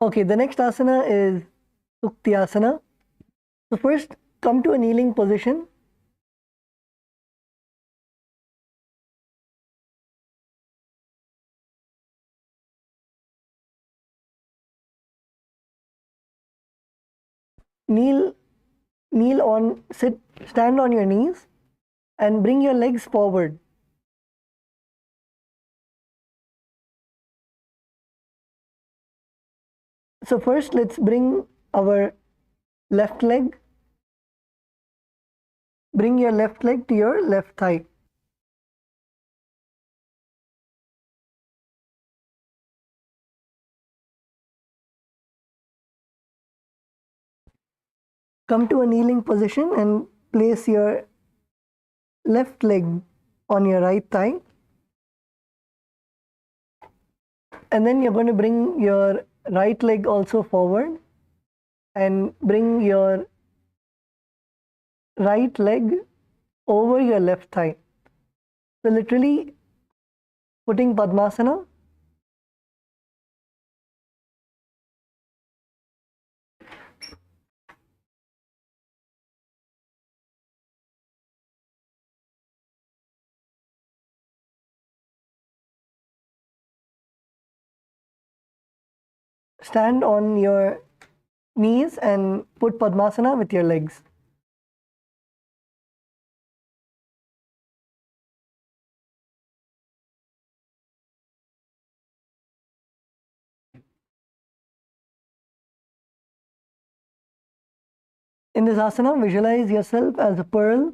Okay, the next asana is Suktyasana. So first, come to a kneeling position. Stand on your knees and bring your legs forward. So first, let's bring our left leg. Bring your left leg to your left thigh. Come to a kneeling position and place your left leg on your right thigh. And then you're going to bring your right leg also forward and bring your right leg over your left thigh. So literally putting Padmasana. Stand on your knees and put Padmasana with your legs. In this asana, visualize yourself as a pearl.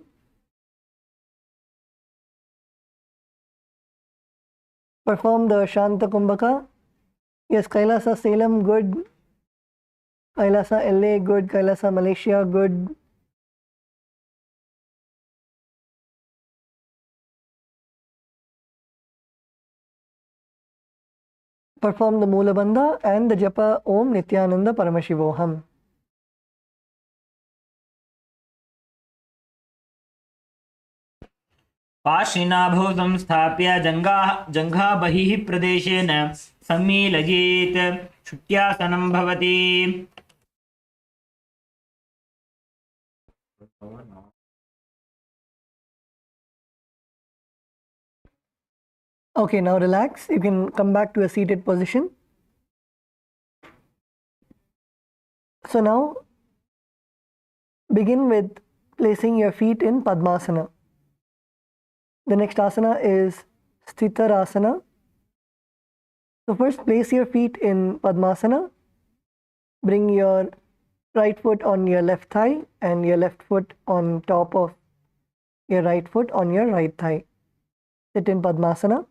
Perform the Shanta Kumbhaka. Yes, Kailasa Salem, good. Kailasa LA, good. Kailasa Malaysia, good. Perform the Mula Bandha and the Japa Om Nithyananda Paramashivoham. पाशिनाभौ संस्थाप्य जङ्घा बहिः प्रदेशेन सम्मीलयेत् शुट्यासनं भवति। Okay, now relax. You can come back to a seated position. So now begin with placing your feet in Padmasana. The next asana is Sthitarasana. So first place your feet in Padmasana. Bring your right foot on your left thigh and your left foot on top of your right foot on your right thigh. Sit in Padmasana.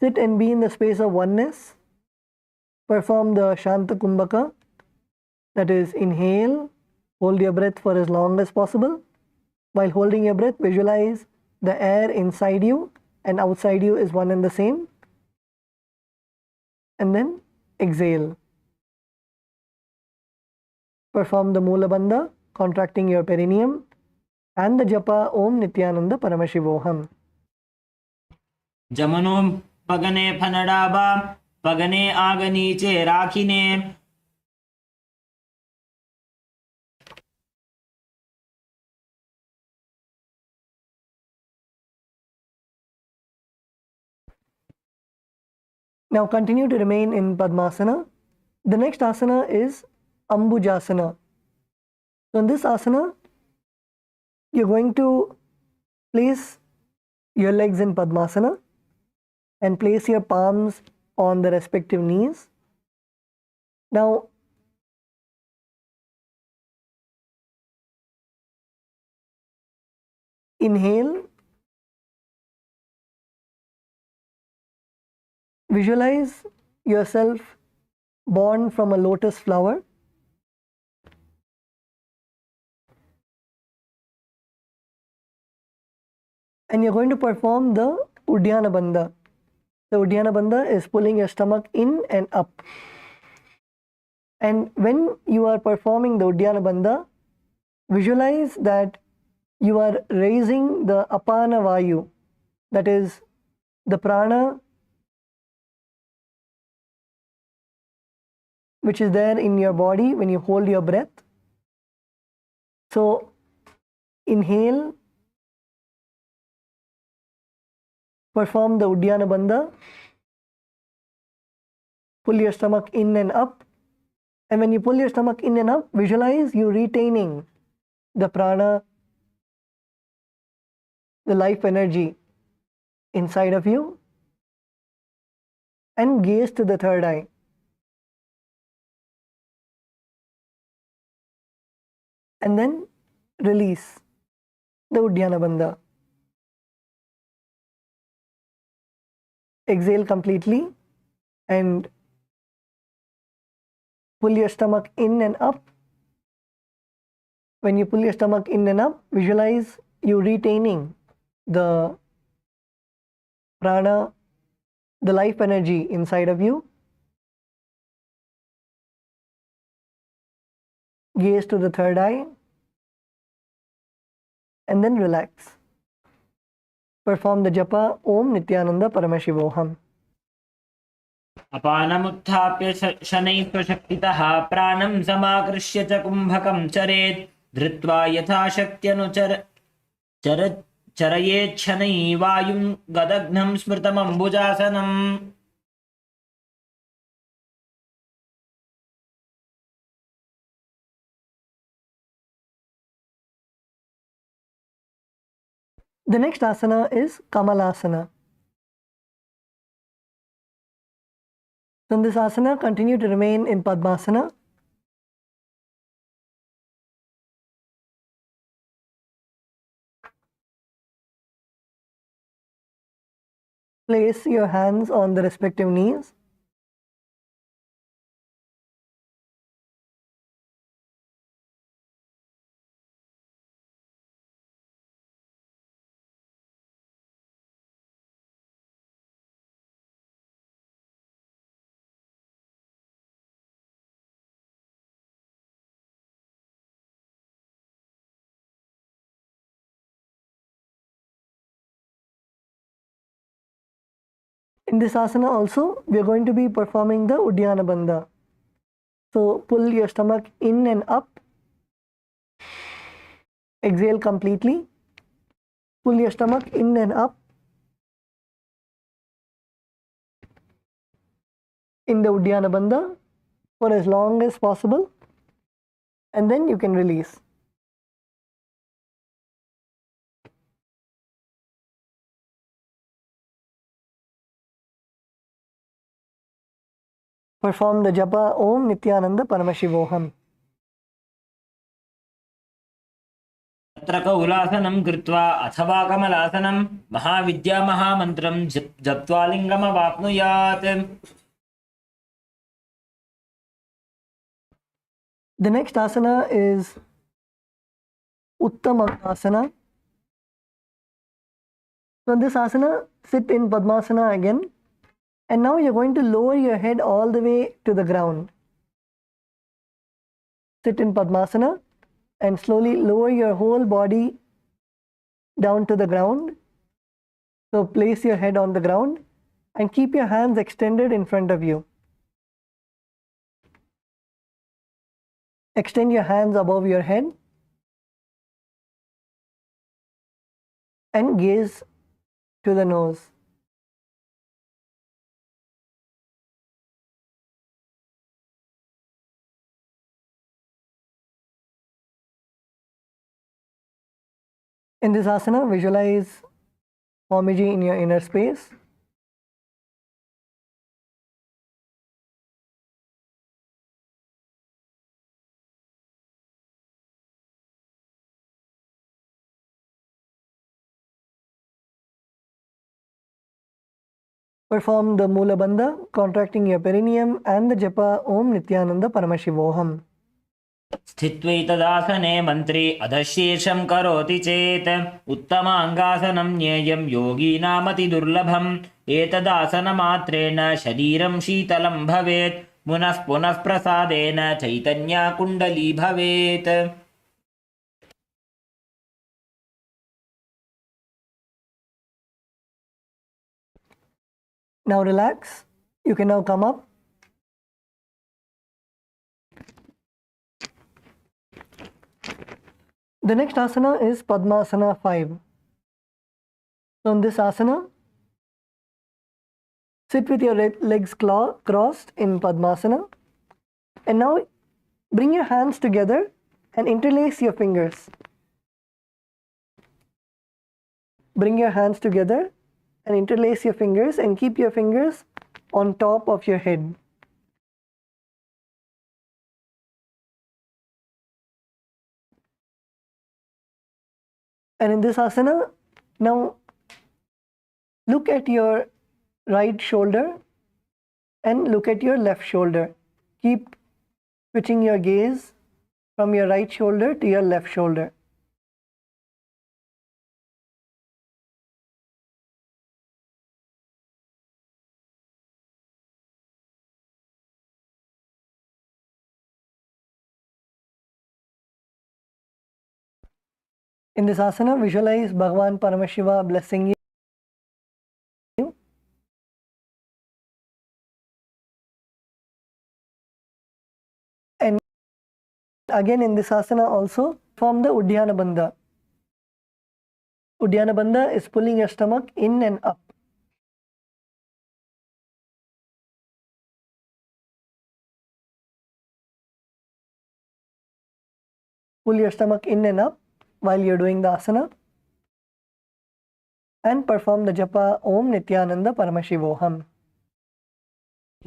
Sit and be in the space of oneness. Perform the Shanta Kumbhaka. That is, inhale, hold your breath for as long as possible. While holding your breath, visualize the air inside you and outside you is one and the same. And then exhale. Perform the Mula Bandha, contracting your perineum, and the Japa Om Nithyananda Paramashivoham. जमनो पगने फनडाबा पगने आग नीचे राखिने। Now continue to remain in Padmasana. The next asana is Ambujasana. So in this asana, you're going to place your legs in Padmasana and place your palms on the respective knees. Now, inhale. Visualize yourself born from a lotus flower. And you're going to perform the Uddiyana Bandha. The Uddiyana Bandha is pulling your stomach in and up. And when you are performing the Uddiyana Bandha, visualize that you are raising the Apana Vayu, that is the prana which is there in your body when you hold your breath. So inhale, perform the Uddiyana Bandha, pull your stomach in and up, and when you pull your stomach in and up, visualize you retaining the prana, the life energy inside of you, and gaze to the third eye. And then release the Uddiyana Bandha. Exhale completely and pull your stomach in and up. When you pull your stomach in and up, visualize you retaining the prana, the life energy inside of you. Gaze to the third eye and then relax. Perform the japa Om Nithyananda Paramashivoham. अपानमुत्थाप्य शनैः स्वशक्तितः प्राणं समाकृष्य च कुम्भकं चरेत् धृत्वा यथाशक्त्यनुचर चरयेच्छनै वायुं गदग्नं स्मृतमम्बुजासनम्. The next asana is Kamalasana. So in this asana, continue to remain in Padmasana. Place your hands on the respective knees. In this asana also, we are going to be performing the Uddiyana Bandha. So pull your stomach in and up. Exhale completely. Pull your stomach in and up. In the Uddiyana Bandha for as long as possible. And then you can release. Perform the japa Om Nithyananda Paramashivoham. तत्र कौलासनं कृत्वा अथवा कमलासनं महाविद्यामहामन्त्रं जप्त्वा लिङ्गमवाप्नुयात्. The next asana is Uttamasana. So in this asana, sit in Padmasana again. And now you're going to lower your head all the way to the ground. Sit in Padmasana and slowly lower your whole body down to the ground. So place your head on the ground and keep your hands extended in front of you. Extend your hands above your head and gaze to the nose. In this asana, visualize Swamiji in your inner space. Perform the Mula Bandha, contracting your perineum and the japa Om Nithyananda Paramashivoham. स्थित्वैतदासने मन्त्री अधशीर्षं करोति चेत् उत्तमाङ्गासनं ज्ञेयं योगीनामतिदुर्लभम्. एतदासनमात्रेण शरीरं शीतलं भवेत्. पुनः पुनः प्रसादेन चैतन्यकुण्डली भवेत्. Now relax. You can now come up. The next asana is Padmasana 5. So in this asana, sit with your legs crossed in Padmasana. And now bring your hands together and interlace your fingers. Bring your hands together and interlace your fingers and keep your fingers on top of your head. And in this asana, now look at your right shoulder and look at your left shoulder. Keep switching your gaze from your right shoulder to your left shoulder. In this asana, visualize Bhagavan Paramashiva blessing you. And again in this asana also, form the Uddiyana Bandha. Uddiyana Bandha is pulling your stomach in and up. Pull your stomach in and up while you're doing the asana. And perform the japa Om Nithyananda Paramashivoham.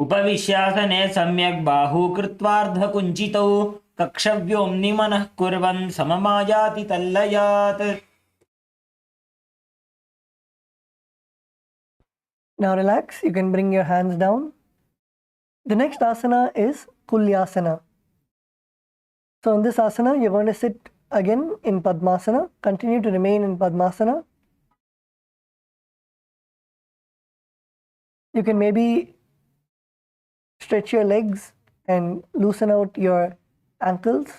उपविश्यासने सम्यक् बाहू कृत्वार्धकुञ्चितौ कक्षव्योम्नि मनः कुर्वन् सममायाति तल्लयात्. Now relax, you can bring your hands down. The next asana is Kulyasana. So in this asana, you're going to sit again in Padmasana. Continue to remain in Padmasana. You can maybe stretch your legs and loosen out your ankles.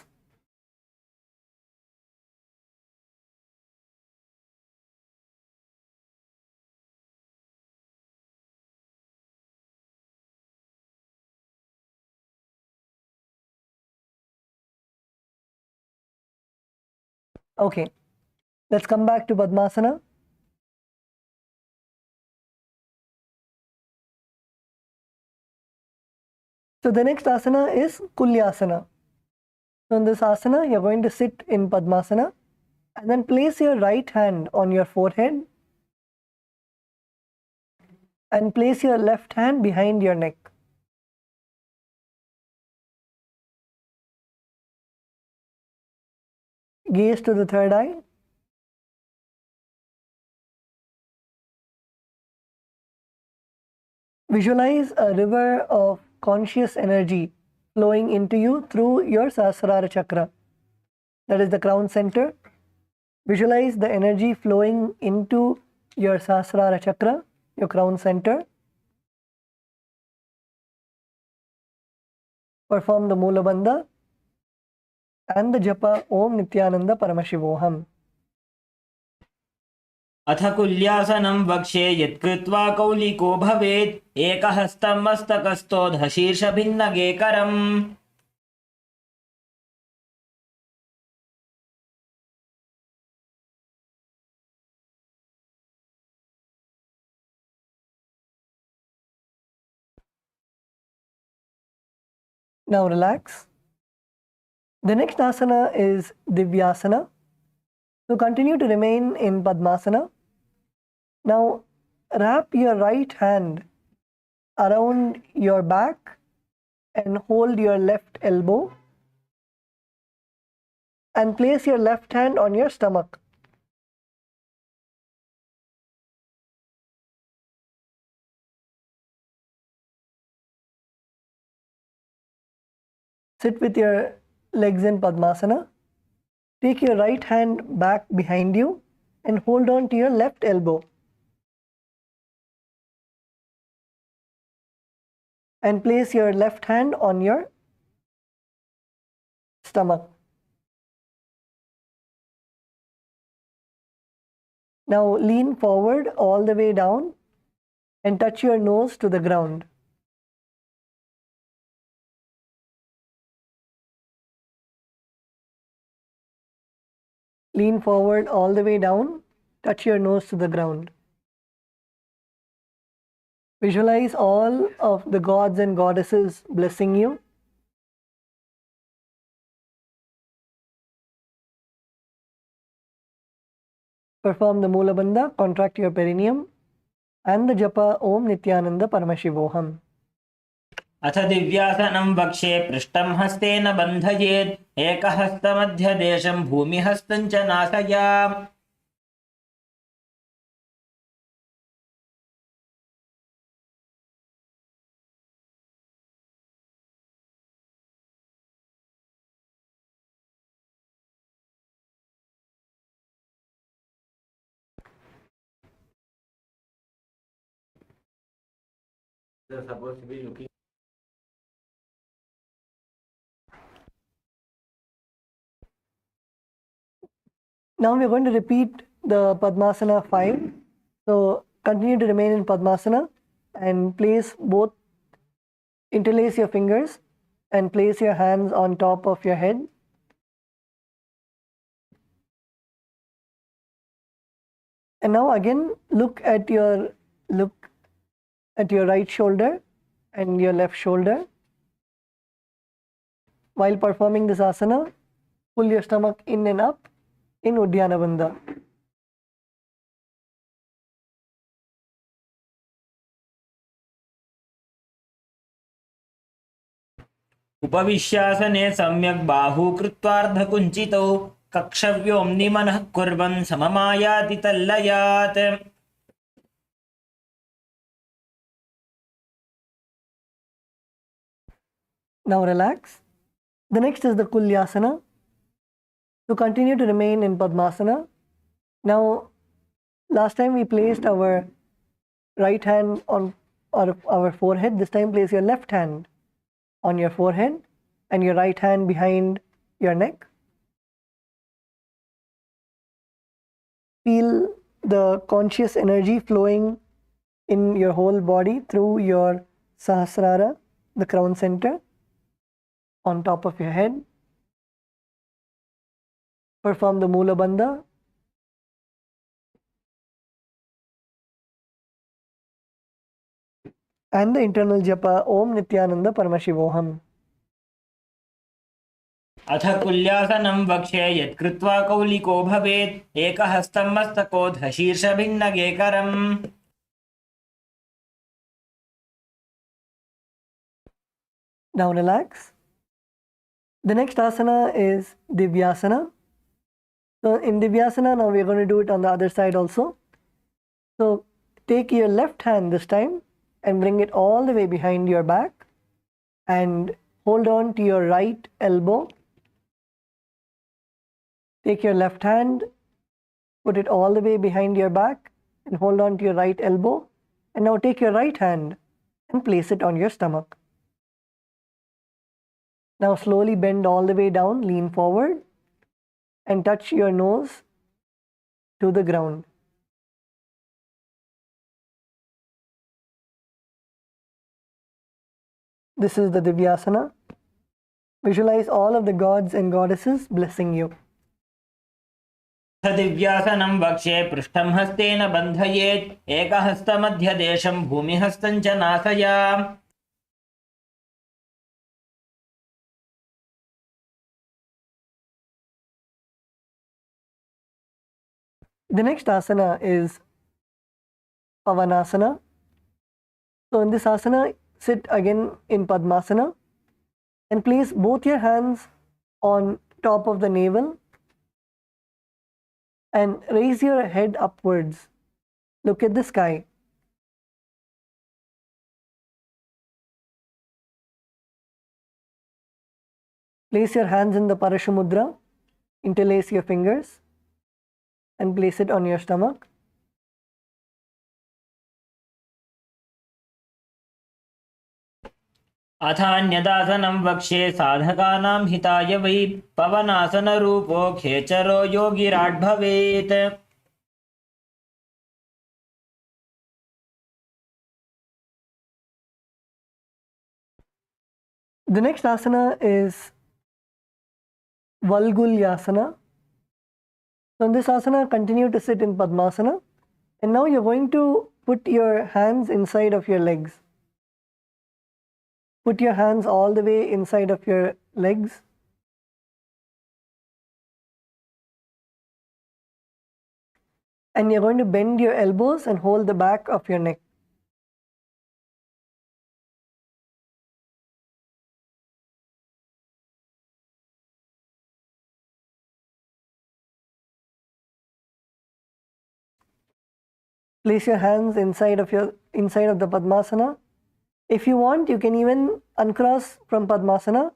Okay, let's come back to Padmasana. So the next asana is Kulyasana. So in this asana, you're going to sit in Padmasana and then place your right hand on your forehead and place your left hand behind your neck. Gaze to the third eye. Visualize a river of conscious energy flowing into you through your Sahasrara chakra. That is the crown center. Visualize the energy flowing into your Sahasrara chakra, your crown center. Perform the Mula Bandha and the japa Om Nithyananda Paramashivoham. अथ कुल्यासनं वक्ष्ये यत्कृत्वा कौलिको भवेत् एकहस्तं मस्तकस्थोऽधशीर्षभिन्नगेकरम्. Now relax. The next asana is Divyasana. So continue to remain in Padmasana. Now wrap your right hand around your back and hold your left elbow and place your left hand on your stomach. Sit with your legs in Padmasana. Take your right hand back behind you and hold on to your left elbow. And place your left hand on your stomach. Now lean forward all the way down and touch your nose to the ground. Lean forward all the way down, touch your nose to the ground. Visualize all of the gods and goddesses blessing you. Perform the Mula Bandha, contract your perineum, and the japa Om Nithyananda Paramashivoham. अथ दिव्यासनं वक्ष्ये पृष्ठं हस्तेन बन्धयेत् एकहस्तमध्यदेशं भूमिहस्तं च नासयाम्. They're supposed to be looking. Now we are going to repeat the Padmasana 5. So continue to remain in Padmasana and interlace your fingers and place your hands on top of your head. And now again look at your right shoulder and your left shoulder. While performing this asana, pull your stomach in and up in Uddiyana Bandha. उपविश्यासने सम्यक् बाहू कृत्वार्धकुञ्चितौ कक्षव्योम्नि मनः कुर्वन् सममायाति तल्लयात्. Now relax. The next is the Kulyasana. To continue to remain in Padmasana. Now, last time we placed our right hand on our forehead. This time place your left hand on your forehead and your right hand behind your neck. Feel the conscious energy flowing in your whole body through your Sahasrara, the crown center, on top of your head. Perform the Mula Bandha. And the internal japa Om Nithyananda Paramashivoham. अथ कुल्यासनं वक्ष्ये यत्कृत्वा कौलिको भवेत् एकहस्तं मस्तकोऽधशीर्षभिन्नगेकरम्. Now relax. The next asana is Divyasana. So in Divyasana, now we are going to do it on the other side also. So take your left hand this time and bring it all the way behind your back and hold on to your right elbow. Take your left hand, put it all the way behind your back and hold on to your right elbow. And now take your right hand and place it on your stomach. Now slowly bend all the way down, lean forward and touch your nose to the ground. This is the Divyasana. Visualize all of the gods and goddesses blessing you. दिव्यासनं वक्ष्ये पृष्ठं हस्तेन बन्धयेत् एकहस्तमध्यदेशं भूमिहस्तं च नासया. The next asana is Pavanasana. So in this asana, sit again in Padmasana and place both your hands on top of the navel and raise your head upwards. Look at the sky. Place your hands in the Parashumudra, interlace your fingers and place it on your stomach. अथान्यदासनं वक्ष्ये साधकानां हिताय वै पवनासनरूपो खेचरो योगिराट् भवेत्. The next asana is Valgulyasana. So in this asana, continue to sit in Padmasana. And now you're going to put your hands inside of your legs. Put your hands all the way inside of your legs. And you're going to bend your elbows and hold the back of your neck. Place your hands inside of the Padmasana. If you want, you can even uncross from Padmasana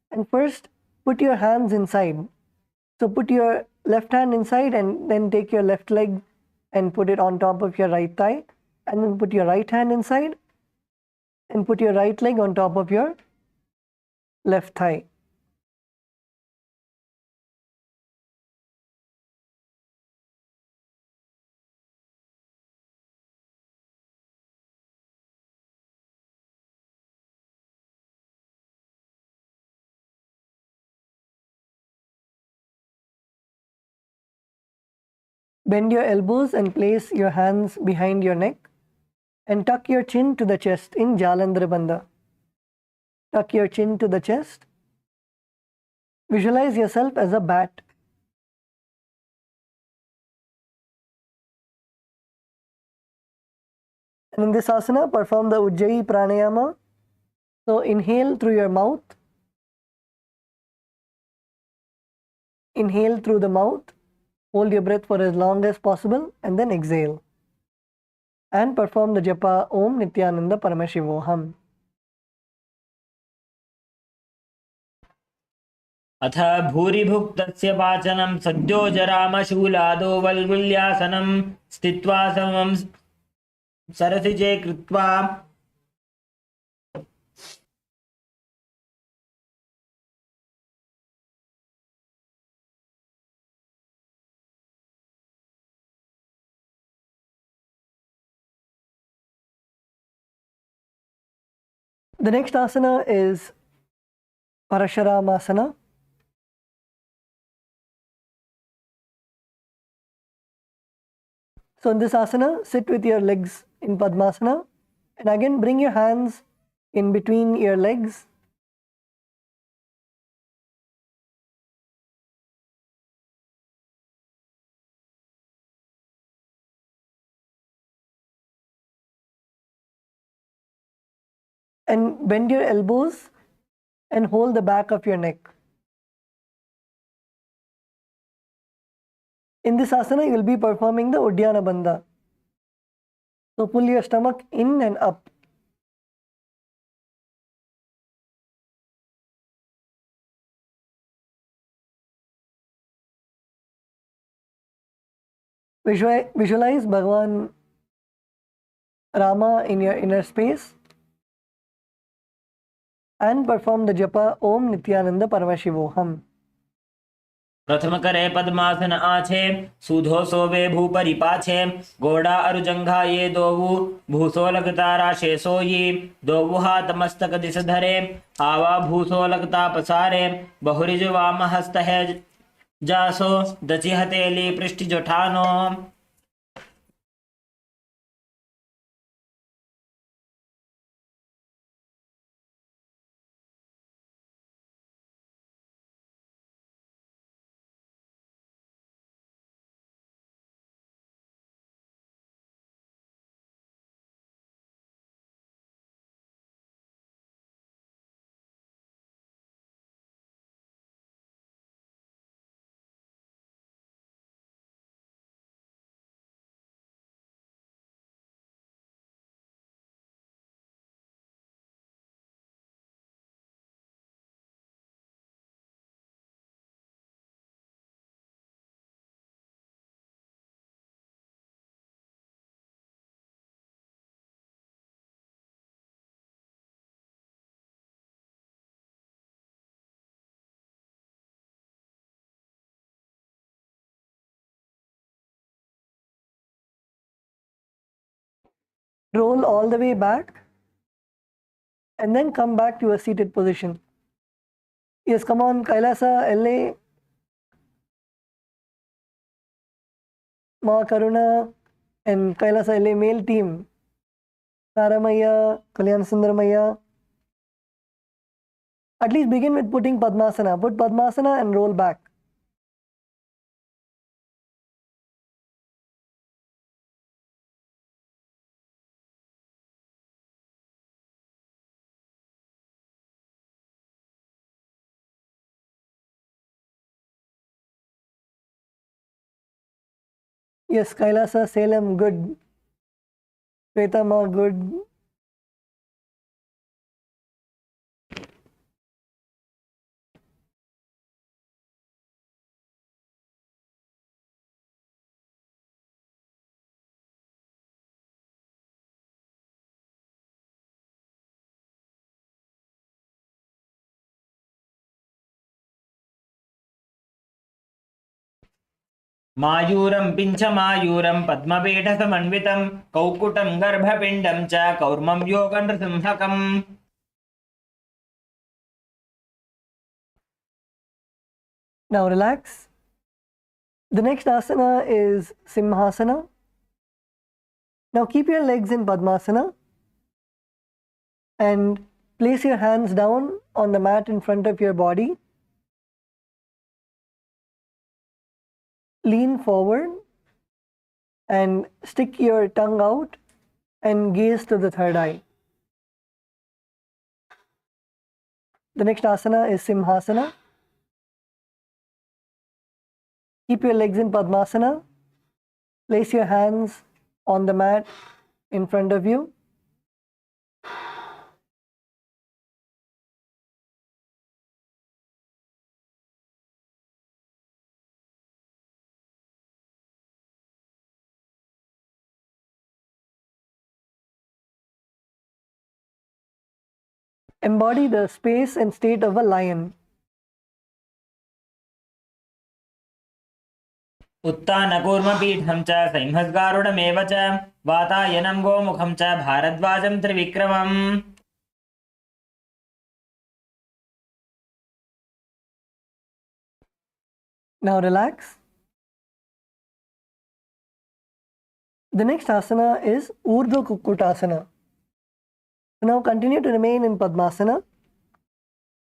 and first put your hands inside. So put your left hand inside and then take your left leg and put it on top of your right thigh, and then put your right hand inside and put your right leg on top of your left thigh. Bend your elbows and place your hands behind your neck and tuck your chin to the chest in Jalandhara Bandha. Tuck your chin to the chest. Visualize yourself as a bat. And in this asana, perform the Ujjayi Pranayama. So inhale through your mouth. Inhale through the mouth. Hold your breath for as long as possible and then exhale. And perform the japa Om Nithyananda Paramashivoham. अथ भूरिभुक्तस्य वाचनं सद्योजरामशूलादो वल्गुल्यासनं स्थित्वा समं सरसिजे कृत्वा The next asana is Parasharamasana. So in this asana, sit with your legs in Padmasana and again bring your hands in between your legs. And bend your elbows and hold the back of your neck. In this asana, you will be performing the Uddiyana Bandha. So pull your stomach in and up. Visualize Bhagavan Rama in your inner space and perform the japa Om Nithyananda Paramashivoham. प्रथम करे पद्मासन आछे सूधो सोवे भूपरि पाछे गोड़ा अरुजंघा ये दोवु भूसोलकता राशे सोई दोवु हाथ मस्तक दिस धरे आवा भूसोलकता पसारे बहुरिज वाम हस्त है जासो दचि हथेली पृष्ठ जोठानो. Roll all the way back and then come back to a seated position. Yes, come on, Kailasa, LA, Ma Karuna and Kailasa LA male team. Saramaya, Kalyan Sundaramaya. At least begin with putting Padmasana. Put Padmasana and roll back. Yes, Kailasa, Salem, good. Svetama, good. मायूरं पिञ्च मायूरं पद्मपीठसमन्वितं कौकुटं गर्भपिण्डं च कौर्मं योगनृसिंहकम्. Now relax The next asana is Simhasana. Now keep your legs in Padmasana and place your hands down on the mat in front of your body. Lean forward and stick your tongue out and gaze to the third eye. The next asana is Simhasana. Keep your legs in Padmasana. Place your hands on the mat in front of you. Embody the space and state of a lion. उत्तानकूर्मपीठं च संहस्गारुडमेव च वातायनं गोमुखं च भारद्वाजं त्रिविक्रमम्. Now relax. The next asana is Urdhva Kukkutasana. Now continue to remain in Padmasana.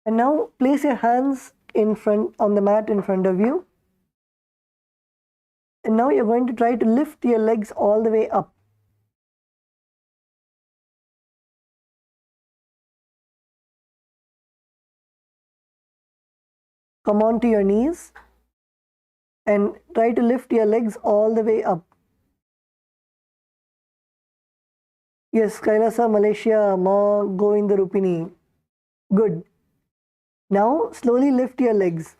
And now place your hands in front on the mat in front of you. And now you're going to try to lift your legs all the way up. Come on to your knees and try to lift your legs all the way up. Yes, Kailasa, Malaysia, Ma, Govinda Rupini. Good. Now slowly lift your legs.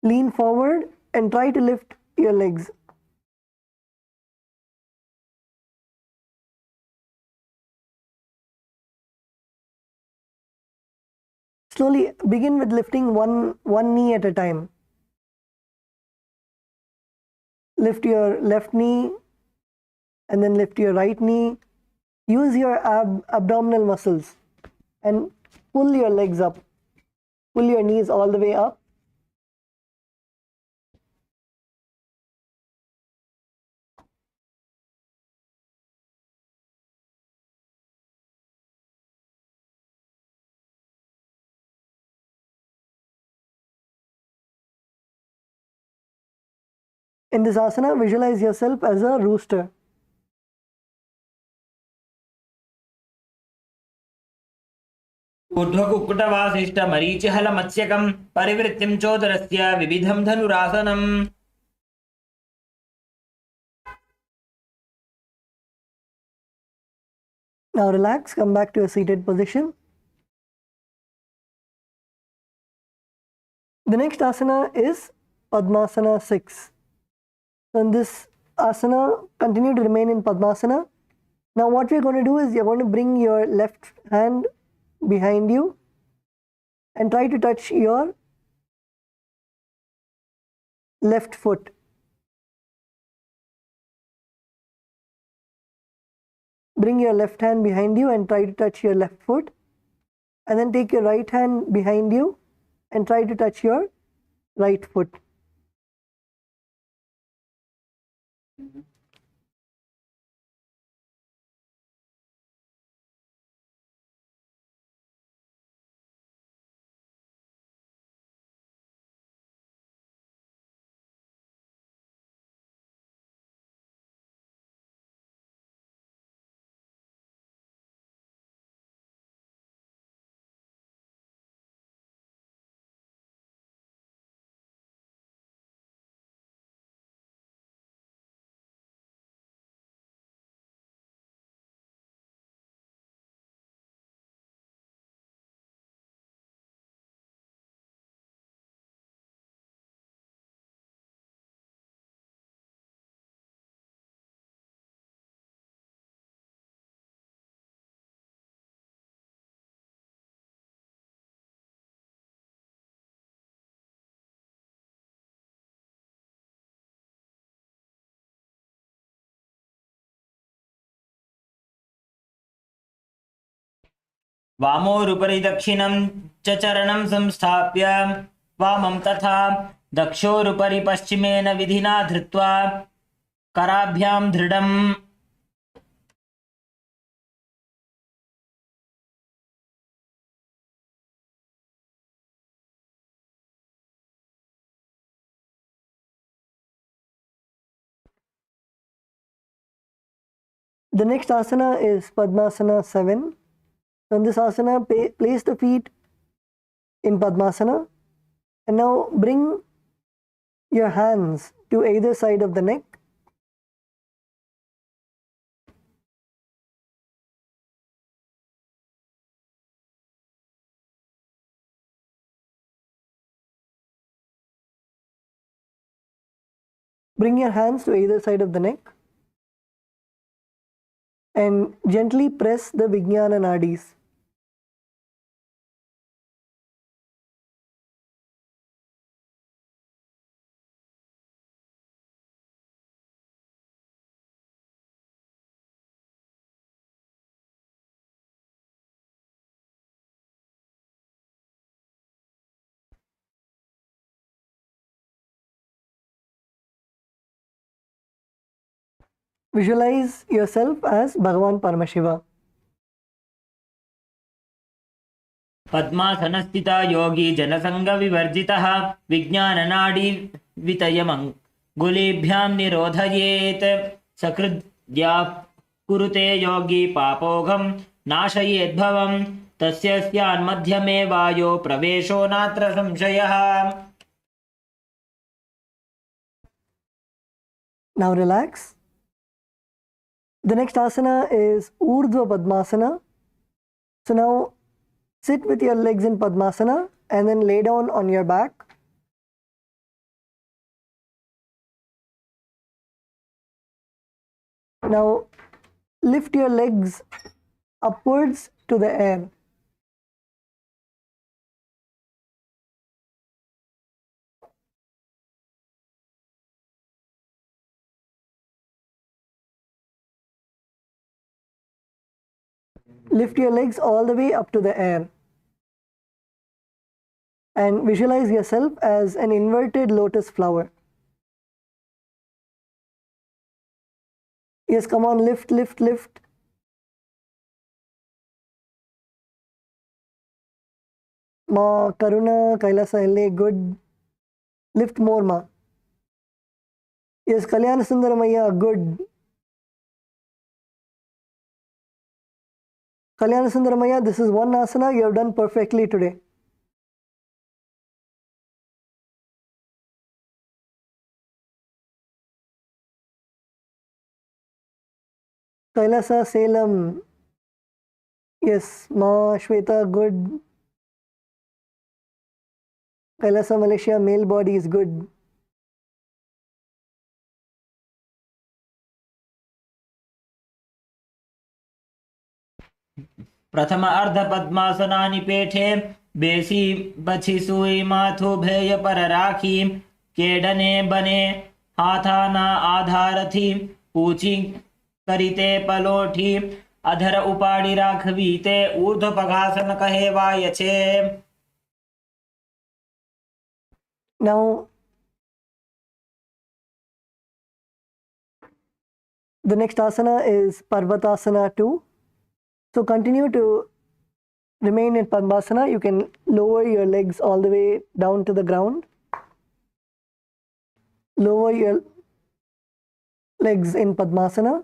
Lean forward and try to lift your legs. Slowly begin with lifting one knee at a time. Lift your left knee and then lift your right knee. Use your abdominal muscles and pull your legs up. Pull your knees all the way up. In this asana, visualize yourself as a rooster. ऊर्ध्वकुक्कुटवासिष्ठमरीचिहलमत्स्यकं परिवृत्तिं चोदरस्य विविधं धनुरासनम्. Now relax, come back to a seated position. The next asana is Padmasana 6. So in this asana, continue to remain in Padmasana. Now what we're going to do is you're going to bring your left hand behind you and try to touch your left foot. Bring your left hand behind you and try to touch your left foot. And then take your right hand behind you and try to touch your right foot. वामोरुपरि दक्षिणं च चरणं संस्थाप्य वामं तथा दक्षोरुपरि पश्चिमेन विधिना धृत्वा कराभ्यां दृढम् The next asana is Padmasana 7. So in this asana, place the feet in Padmasana and now bring your hands to either side of the neck. Bring your hands to either side of the neck and gently press the Vijnana Nadis. Visualize yourself as Bhagavan Paramashiva. पद्मासनस्थिता योगी जनसङ्गविवर्जितः विज्ञाननाडी वितयमङ्गुलीभ्यां निरोधयेत् सकृद्या कुरुते योगी पापोघं नाशयेद्भवं तस्य स्यान्मध्यमे वायो प्रवेशो नात्र संशयः. Now relax. The next asana is Urdhva Padmasana. So now sit with your legs in Padmasana and then lay down on your back. Now lift your legs upwards to the air. Lift your legs all the way up to the air and visualize yourself as an inverted lotus flower. Yes, come on, lift, lift, lift. Ma, Karuna, Kailasa, LA, good. Lift more, Ma. Yes, Kalyana Sundaramaya, good. Kalyana Sundaramaya, this is one asana you have done perfectly today. Kailasa, Salem. Yes, Ma, Shweta, good. Kailasa, Malaysia, male body is good. प्रथम अर्ध पद्मासनानि पेठे बेसी बछि सुई माथु भेय पर राखी केडने बने हाथा ना आधार थी पूछी करिते पलोठी अधर उपाड़ी राखवी ते ऊर्ध्व पघासन कहे वाय छे. Now, the next asana is Parvatasana 2. So continue to remain in Padmasana. You can lower your legs all the way down to the ground. Lower your legs in Padmasana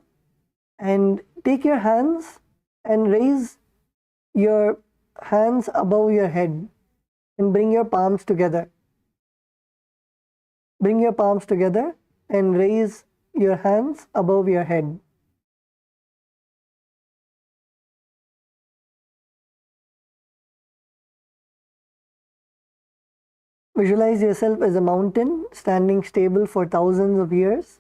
and take your hands and raise your hands above your head and bring your palms together. Bring your palms together and raise your hands above your head. Visualize yourself as a mountain standing stable for thousands of years.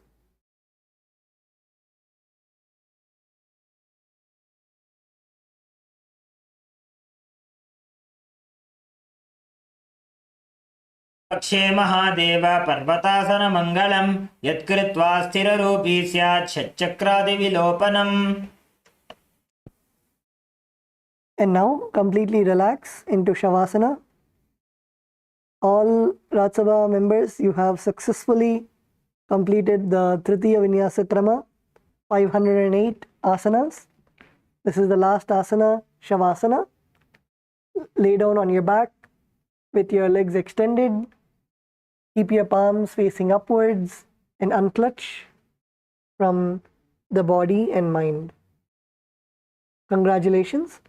पक्षे महादेव पर्वतासन मंगलम यत्कृत्वा स्थिररूपी स्यात् षट्चक्रादिविलोपनम्. And now completely relax into Shavasana. All Rajasabha members, you have successfully completed the Tritiya Vinyasa Krama, 508 asanas. This is the last asana, Shavasana. Lay down on your back with your legs extended. Keep your palms facing upwards and unclutch from the body and mind. Congratulations.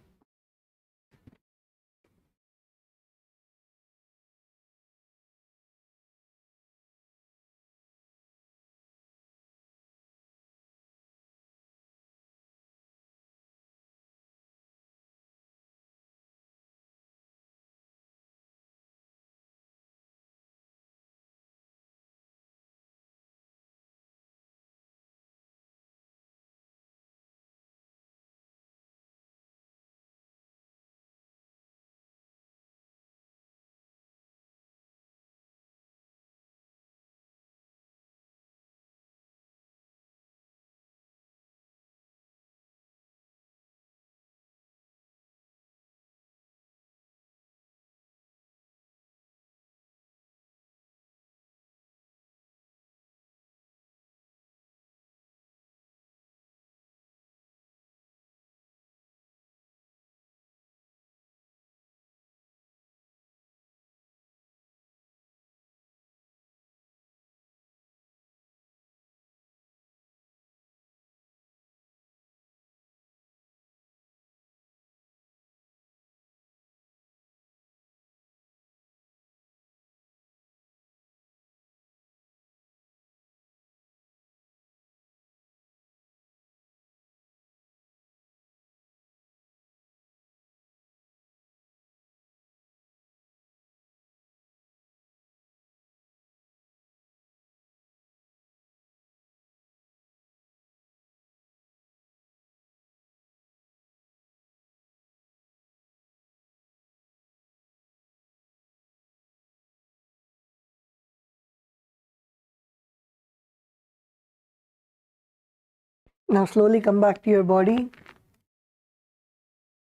Now slowly come back to your body.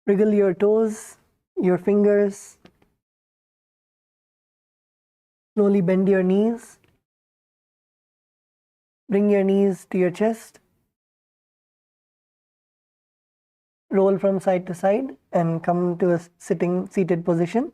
Wriggle your toes, your fingers. Slowly bend your knees. Bring your knees to your chest. Roll from side to side and come to a seated position.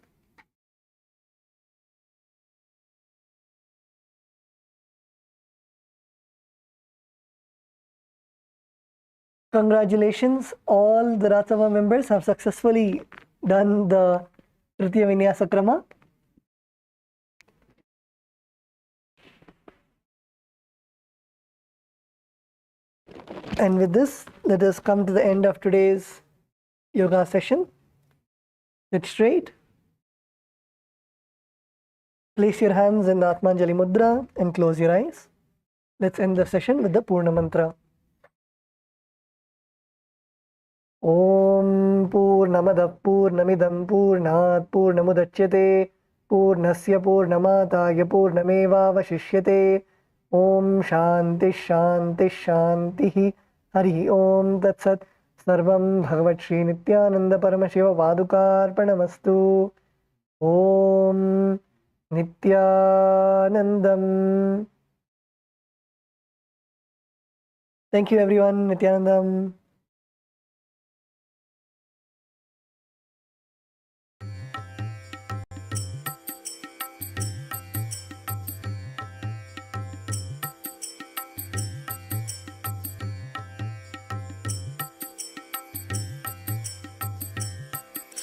Congratulations, all the Rajasabha members have successfully done the Tritiya Vinyasa Krama. And with this, let us come to the end of today's yoga session. Sit straight. Place your hands in the Atmanjali Mudra and close your eyes. Let's end the session with the Purna Mantra. Om Purnamada Purnamidam Purnat Purnamudachyate Purnasya Purnamataya Purnameva Vashishyate Om Shanti Shanti Shanti Hari Om Tat Sat Sarvam Bhagavat Shri Nithyananda Paramashiva Vadukarpanamastu Om Nithyanandam. Thank you everyone. Nithyanandam.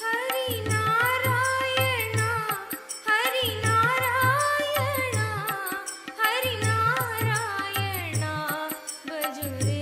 Hari Narayana, Hari Narayana, Bhaju re.